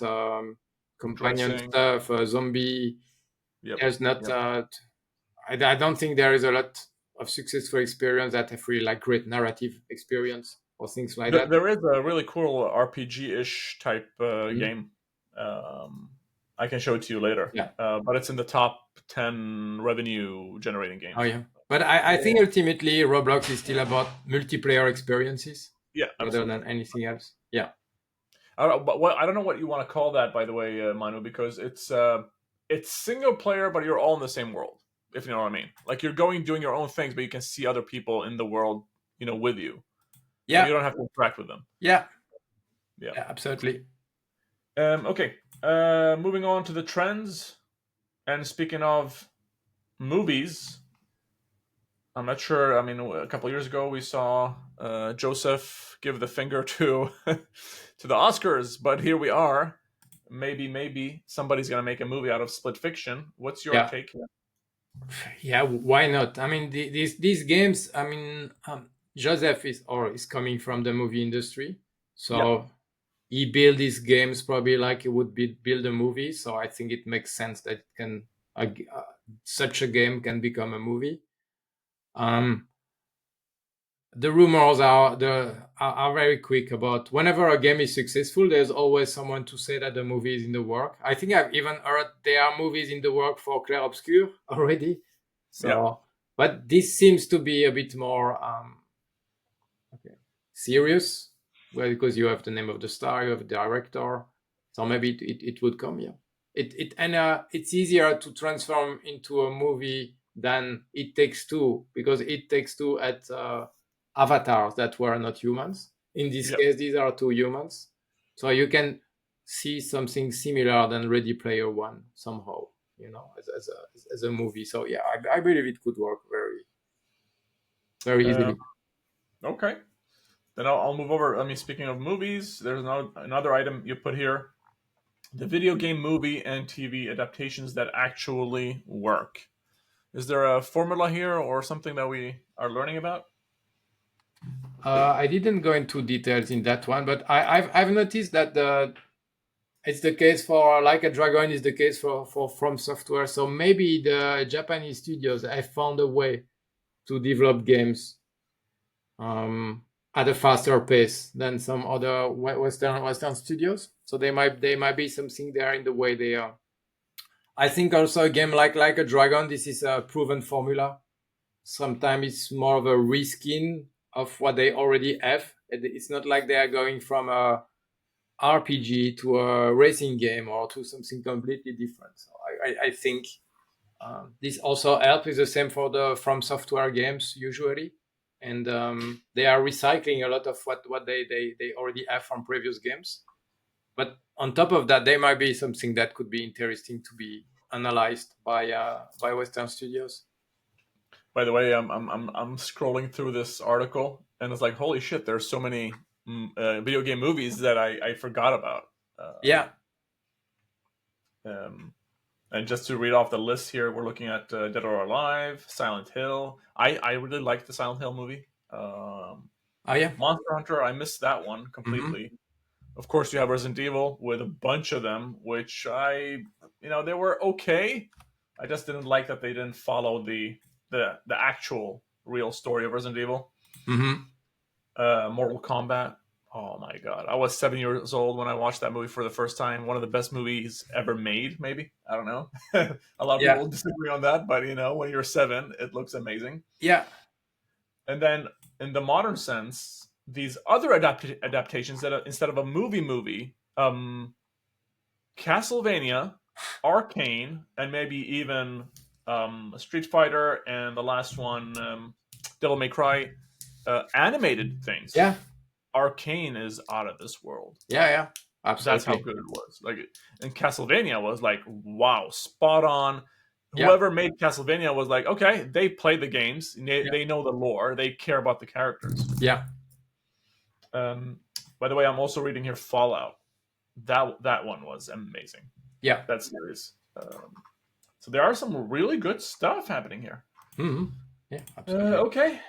companion Dressing. stuff, zombie. Yep. There's not. Yep. I don't think there is a lot of successful experience that have really like great narrative experience or things like that. There is a really cool RPG-ish type Mhm. game. Um, I can show it to you later. Yeah. But it's in the top 10 revenue generating Oh games. yeah. But I think ultimately Roblox is still about multiplayer experiences Yeah, rather than absolutely. anything else. Yeah. I don't know what you want to call that, by the way, Manu, because it's single player, but you're all in the same world. If you know what I mean. Like you're going doing your own things, but you can see other people in the world, with you, and you Yeah. don't have to interact with them. Yeah. Yeah. Yeah. Absolutely. Okay. Moving on to the trends, and speaking of movies, I'm not sure. I mean, a couple years ago we saw Joseph give the finger to to the Oscars, but here we are. Maybe somebody's gonna make a movie out of Split Fiction. What's your Yeah. take here? Yeah. Why not? I mean, these games. I mean, Joseph is coming from the movie industry, Yeah, so he built these games probably like he would build a movie. So I think it makes sense that it can such a game can become a movie. Um, the rumors are very quick about whenever a game is successful, there's always someone to say that the movie is in the work. I think I've even heard there are movies in the work for Claire Obscur already. yeah, So, but this seems to be a bit more okay, serious, well, because you have the name of the star, you have the director, so maybe it would come. Yeah, it's easier to transform into a movie than It Takes Two, because It Takes Two had avatars that were not humans. In this yeah. case, these are two humans, so you can see something similar than Ready Player One somehow, as a movie. So yeah, I believe it could work very very Um, easily. okay, then I'll move over. I mean, speaking of movies, there's another item you put here: the video game, movie, and TV adaptations that actually work. Is there a formula here or something that we are learning about? I didn't go into details in that one, but I've noticed that it's the case for Like a Dragon is the case for From Software. So maybe the Japanese studios have found a way to develop games at a faster pace than some other Western studios. So they might be something there in the way they are. I think also a game like a Dragon, this is a proven formula. Sometimes it's more of a reskin of what they already have. It's not like they are going from a RPG to a racing game or to something completely different. So I think this also helps. Is the same for the From Software games usually, and they are recycling a lot of what they already have from previous games. But on top of that, there might be something that could be interesting to be analyzed by Western studios. By the way, I'm scrolling through this article, and it's like, holy shit! There's so many video game movies that I forgot about. Yeah. Um, and just to read off the list here, we're looking at Dead or Alive, Silent Hill. I really liked the Silent Hill movie. Oh yeah. Monster Hunter, I missed that one Mm-hmm. completely. Of course, you have Resident Evil with a bunch of them, which they were okay. I just didn't like that they didn't follow the actual real story of Resident Evil. Mm-hmm. Mortal Kombat. Oh my god! I was 7 years old when I watched that movie for the first time. One of the best movies ever made. Maybe I don't know. A lot of Yeah, people disagree on that, but when you're 7, it looks amazing. yeah, And then in the modern sense, these other adaptations that instead of a movie, Castlevania, Arcane, and maybe even Street Fighter, and the last one, Devil May Cry, animated things. yeah, Arcane is out of this world. yeah. That's how Absolutely. good it was. Like, and Castlevania was like, wow, spot on. Yeah, Whoever made Castlevania was like, okay, they play the games, yeah, they know the lore, they care about the characters. yeah, Um, by the way, I'm also reading here Fallout. That one was amazing. yeah. That series. So there are some really good stuff happening here. Mm-hmm. Yeah, absolutely. Okay.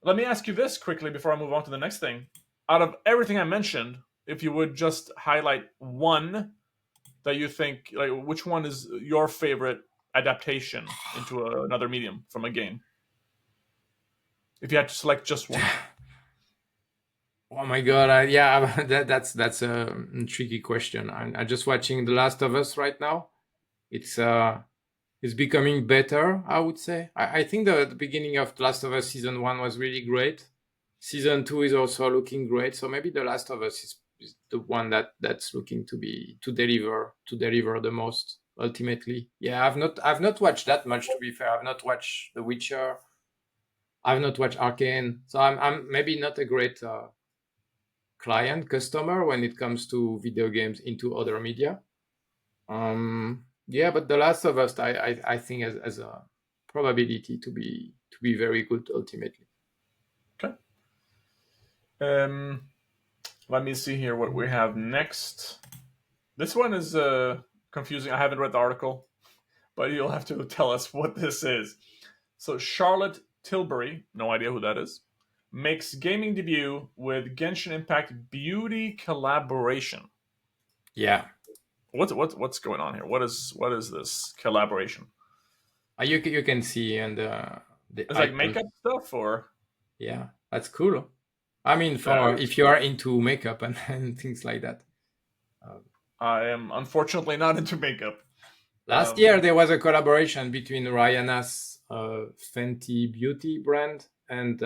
Let me ask you this quickly before I move on to the next thing. Out of everything I mentioned, if you would just highlight one that you think, like, which one is your favorite adaptation into another medium from a game? If you had to select just one. Oh my god! Yeah, that's a tricky question. I'm just watching The Last of Us right now. It's becoming better, I would say. I think the beginning of The Last of Us season 1 was really great. Season 2 is also looking great. So maybe The Last of Us is the one that's looking to deliver the most ultimately. Yeah, I've not watched that much, to be fair. I've not watched The Witcher. I've not watched Arcane. So I'm maybe not a great client customer when it comes to video games into other media. Yeah, but The Last of Us, I think has a probability to be very good ultimately. Okay. Let me see here what we have next. This one is confusing. I haven't read the article, but you'll have to tell us what this is. So Charlotte Tilbury, no idea who that is, makes gaming debut with Genshin Impact beauty collaboration. Yeah. What's going on here? What is this collaboration? You can see and the It's like makeup stuff, or yeah, that's cool. I mean, that if you are into makeup and things like that. I am unfortunately not into makeup. Last year there was a collaboration between Rihanna's Fenty Beauty brand and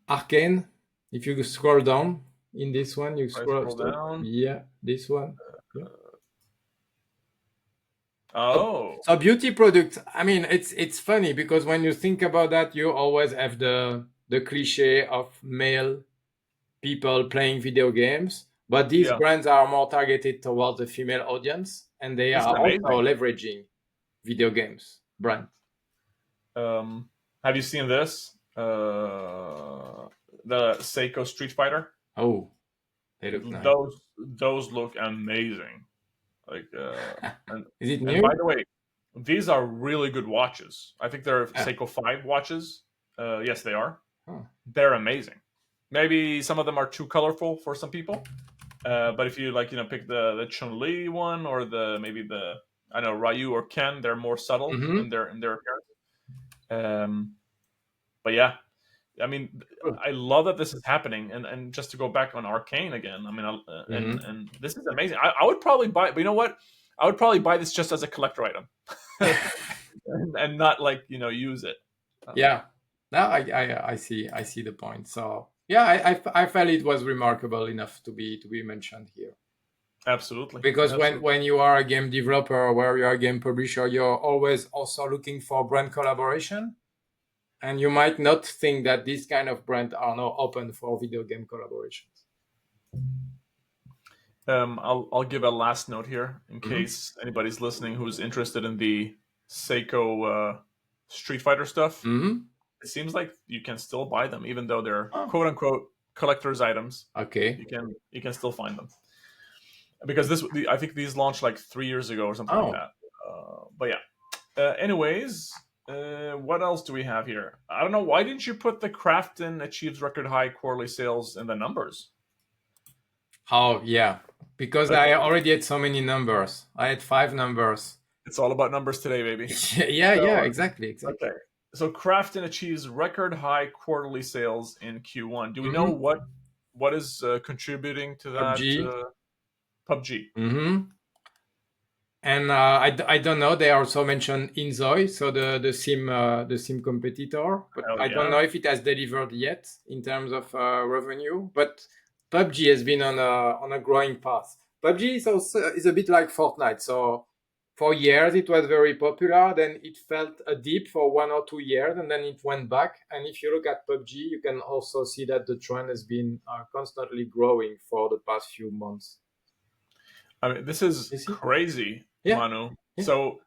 Arcane. If you scroll down in this one, you scroll down. Yeah, this one. Yeah. Oh, So beauty products. I mean, it's funny because when you think about that, you always have the cliche of male people playing video games, but these brands are more targeted towards the female audience, and they are also leveraging video games brand. Have you seen this? The Seiko Street Fighter. Oh, they look nice. Those look amazing. Like, is it new? And by the way, these are really good watches. I think they're Seiko 5 watches. Yes, they are. Huh. They're amazing. Maybe some of them are too colorful for some people, but if you pick the Chun-Li one or maybe the Ryu or Ken, they're more subtle in their appearance. But yeah, I mean, I love that this is happening, and just to go back on Arcane again, I mean, and this is amazing. I would probably buy, but you know what? I would probably buy this just as a collector item, and not use it. Yeah, no, I see the point. So yeah, I felt it was remarkable enough to be mentioned here. Absolutely, because when you are a game developer or where you are a game publisher, you're always also looking for brand collaboration. And you might not think that these kind of brands are now open for video game collaborations. I'll give a last note here in case anybody's listening who's interested in the Seiko Street Fighter stuff. It seems like you can still buy them, even though they're quote unquote collector's items. Okay, you can still find them because I think these launched like 3 years ago or something like that. But yeah. Anyways. What else do we have here? I don't know. Why didn't you put the Krafton achieves record high quarterly sales in the numbers? Oh, yeah. Because I already had so many numbers. I had 5 numbers. It's all about numbers today, baby. yeah, exactly. Okay. So Krafton achieves record high quarterly sales in Q1. Do we know Mm-hmm. what is contributing to that? PUBG. PUBG. Mm-hmm. And I don't know. They also mentioned Inzoi, so the sim competitor, but Hell I don't yeah. know if it has delivered yet in terms of revenue. But PUBG has been on a growing path. PUBG is a bit like Fortnite. So for years it was very popular. Then it felt a dip for 1 or 2 years, and then it went back. And if you look at PUBG, you can also see that the trend has been constantly growing for the past few months. I mean, this is You see? crazy, Yeah. Manu. Yeah. So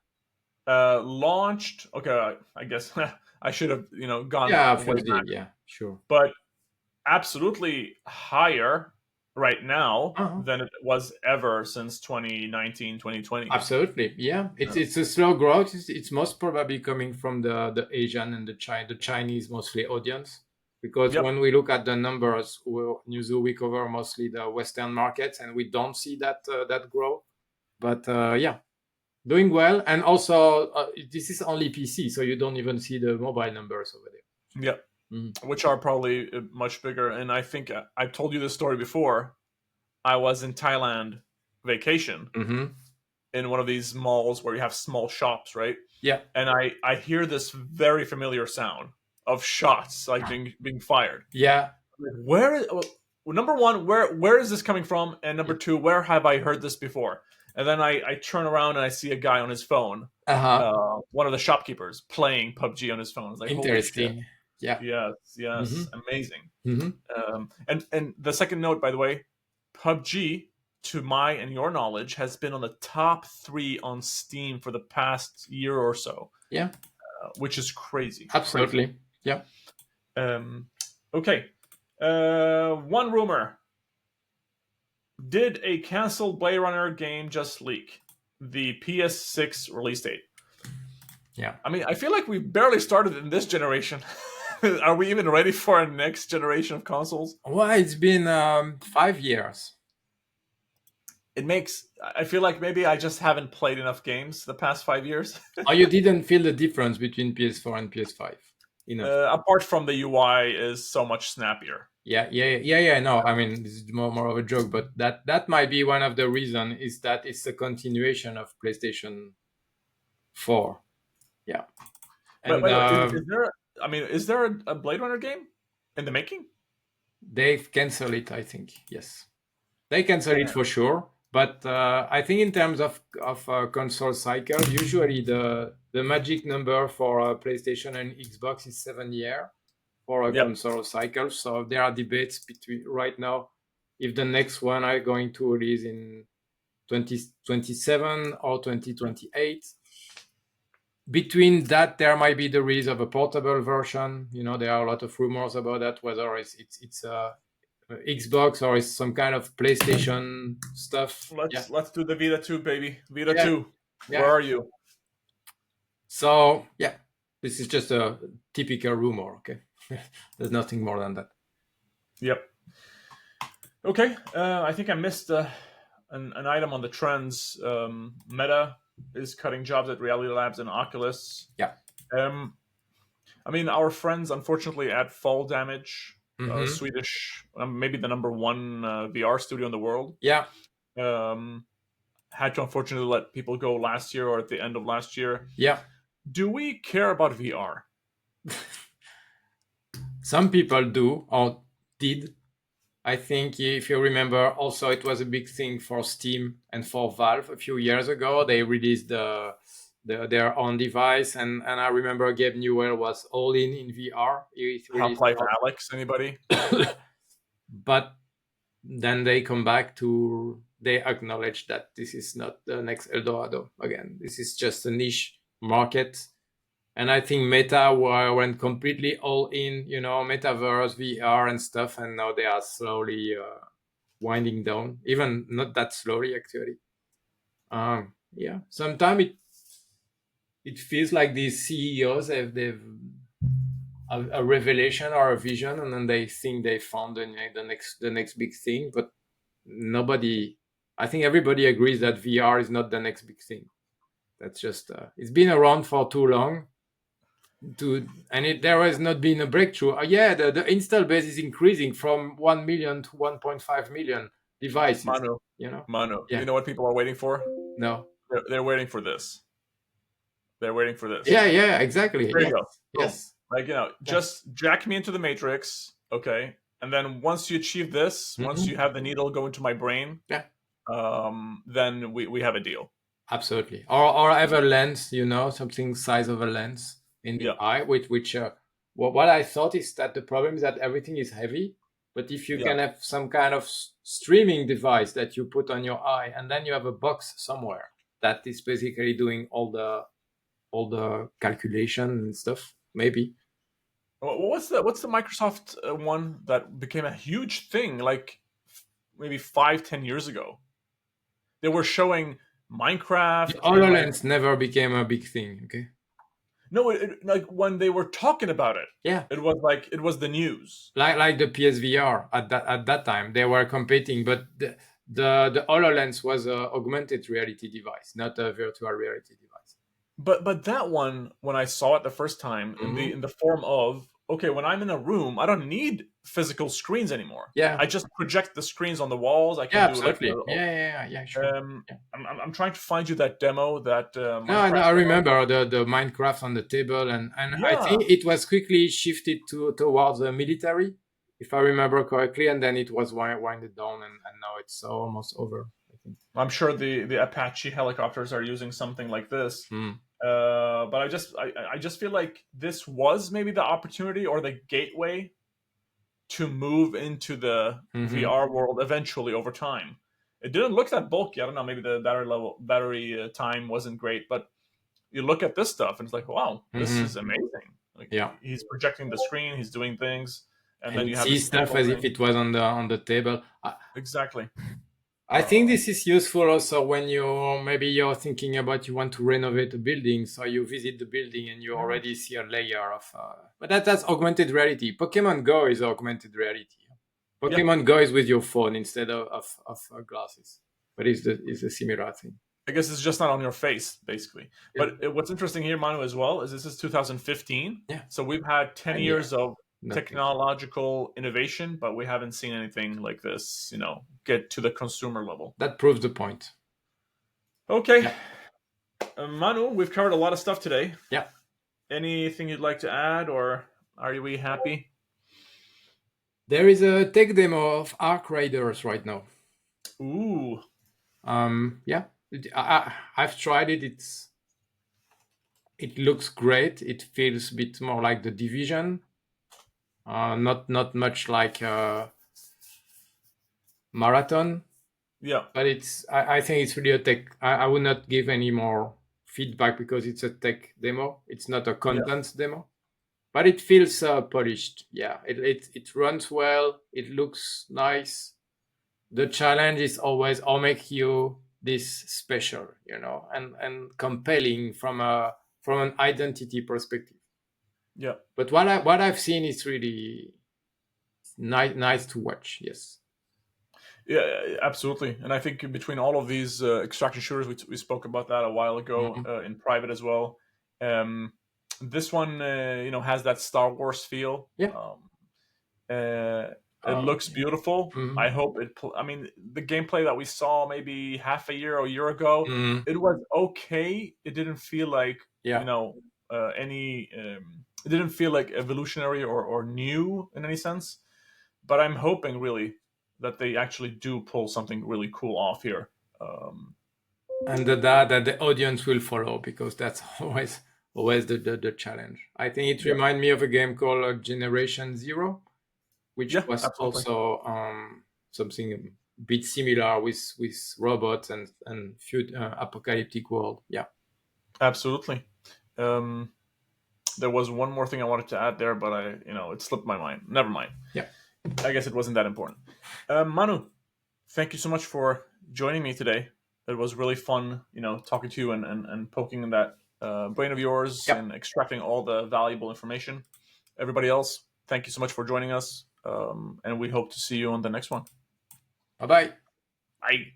launched. Okay, I guess I should have gone Yeah, way absolutely. back, Yeah, sure. but absolutely higher right now Uh-huh. than it was ever since 2019, 2020. Absolutely. Yeah. It's Yeah. it's a slow growth. It's most probably coming from the Asian and the Chinese mostly audience. Because Yep. when we look at the numbers, we cover mostly the Western markets, and we don't see that growth. But yeah, doing well. And also, this is only PC, so you don't even see the mobile numbers over there. Yep. Mm. Which are probably much bigger. And I think I've told you this story before. I was in Thailand vacation Mm-hmm. in one of these malls where you have small shops, right? Yeah. And I hear this very familiar sound of shots like being fired. Yeah. Where well, number one, where is this coming from? And number two, where have I heard this before? And then I turn around and I see a guy on his phone, Uh-huh. one of the shopkeepers playing PUBG on his phone. It's like, holy shit! Interesting. Yeah. Yes, Mm-hmm. yes, amazing. Mm-hmm. And the second note, by the way, PUBG, to my and your knowledge, has been on the top 3 on Steam for the past year or so, Yeah. which is crazy. Crazy. Absolutely. Yeah. Um, okay. One rumor. Did a canceled Blade Runner game just leak? The PS6 release date. Yeah. I mean, I feel like we barely started in this generation. Are we even ready for a next generation of consoles? Well, it's been 5 years. I feel like maybe I just haven't played enough games the past 5 years. Oh, you didn't feel the difference between PS4 and PS5 enough. Apart from the UI is so much snappier. Yeah. No, I mean this is more of a joke, but that might be one of the reason is that it's a continuation of PlayStation 4. Yeah, and Wait, is there? I mean, is there a Blade Runner game in the making? they've canceled it. I think yes, they canceled it Damn. for sure. But I think in terms of console cycle, usually the magic number for PlayStation and Xbox is 7 years for a Yep. console cycle. So there are debates between right now if the next one are going to release in 2027 or 2028. Between that, there might be the release of a portable version. You know, there are a lot of rumors about that, whether it's Xbox or it's some kind of PlayStation stuff. Let's do the Vita 2, baby. Vita Yeah. 2. Yeah. Where are you? So yeah, this is just a typical rumor. Okay, there's nothing more than that. Yep. Okay. I think I missed an item on the trends. Meta is cutting jobs at Reality Labs and Oculus. Yeah. I mean, our friends, unfortunately, at Fall Damage, Mhm. Swedish, maybe the number one VR studio in the world, Yeah. had to unfortunately let people go last year or at the end of last year. Yeah. Do we care about VR? Some people do or did. I think if you remember, also it was a big thing for Steam and for Valve a few years ago. They released their own device, and I remember Gabe Newell was all in VR. He released Half-Life Alex, anybody? but then they come back to they acknowledge that this is not the next Eldorado again. This is just a niche market. And I think Meta went completely all in, you know, metaverse, VR and stuff, and now they are slowly winding down. Even not that slowly, actually. Yeah, sometimes it feels like these CEOs they've a revelation or a vision, and then they think they found the next big thing, but nobody. I think everybody agrees that VR is not the next big thing. That's just it's been around for too long. there has not been a breakthrough. Yeah, the install base is increasing from 1 million to 1.5 million devices. Manu, You know? Manu, Yeah. you know what people are waiting for? No. They're waiting for this. They're waiting for this. Yeah, exactly. There you Yes. go. Boom. Yes. Like, just jack me into the matrix, okay? And then once you achieve this, once you have the needle go into my brain, Yeah. then we have a deal. Absolutely. Or have a lens, something size of a lens in the Yeah. eye, which what I thought is that the problem is that everything is heavy. But if you can have some kind of streaming device that you put on your eye, and then you have a box somewhere that is basically doing all the calculation and stuff, maybe. What's the Microsoft one that became a huge thing like maybe 5-10 years ago? They were showing Minecraft. The HoloLens never became a big thing. Okay. No, like when they were talking about it, Yeah, it was the news. like the PSVR at that time they were competing, but the HoloLens was a augmented reality device, not a virtual reality device. But that one, when I saw it the first time in the form of, okay, when I'm in a room, I don't need physical screens anymore. Yeah, I just project the screens on the walls. I can yeah, do like absolutely. Yeah, sure. Yeah. I'm trying to find you that demo that No, Minecraft I demo. remember the Minecraft on the table, and I Yeah. think it was quickly shifted towards the military, if I remember correctly, and then it was winded down, and now it's almost over, I think. I'm sure the Apache helicopters are using something like this. But I just feel like this was maybe the opportunity or the gateway to move into the VR world eventually over time. It didn't look that bulky. I don't know. Maybe the battery time wasn't great, but you look at this stuff and it's like, wow, this is amazing. Like, Yeah, he's projecting the screen, he's doing things, and then and you have see this stuff as if it was on the table. Exactly. I think this is useful also when you're thinking about you want to renovate a building, so you visit the building and you already see a layer of. But that's augmented reality. Pokemon Go is augmented reality. Pokemon Go is with your phone instead of glasses, but it's a similar thing. I guess it's just not on your face, basically. Yeah. But what's interesting here, Manu, as well, is this is 2015. Yeah. So we've had 10 years of Nothing. Technological innovation, but we haven't seen anything like this, get to the consumer level. That proves the point. Okay. Yeah. Manu, we've covered a lot of stuff today. Yeah. Anything you'd like to add, or are we happy? There is a tech demo of Arc Raiders right now. Ooh. Yeah. I've tried it. It looks great. It feels a bit more like the Division. Not much like Marathon. Yeah. But I think it's really a tech. I would not give any more feedback because it's a tech demo. It's not a content demo. But it feels polished. Yeah. It runs well. It looks nice. The challenge is always I'll make you this special, and compelling from an identity perspective. Yeah. But what I've seen is really nice to watch. Yes. Yeah, absolutely. And I think between all of these extraction shooters, we spoke about that a while ago in private as well. This one, has that Star Wars feel. Yeah. It looks beautiful. I hope it. The gameplay that we saw maybe half a year or a year ago, it was okay. It didn't feel like any. It didn't feel like evolutionary or new in any sense. But I'm hoping really that they actually do pull something really cool off here. And that the audience will follow, because that's always the challenge. I think it reminds me of a game called Generation Zero, which was also something a bit similar with robots and apocalyptic world. Yeah, absolutely. There was one more thing I wanted to add there, but it slipped my mind. Never mind. Yeah, I guess it wasn't that important. Manu, thank you so much for joining me today. It was really fun, talking to you and poking in that brain of yours and extracting all the valuable information. Everybody else, thank you so much for joining us, and we hope to see you on the next one. Bye-bye. Bye.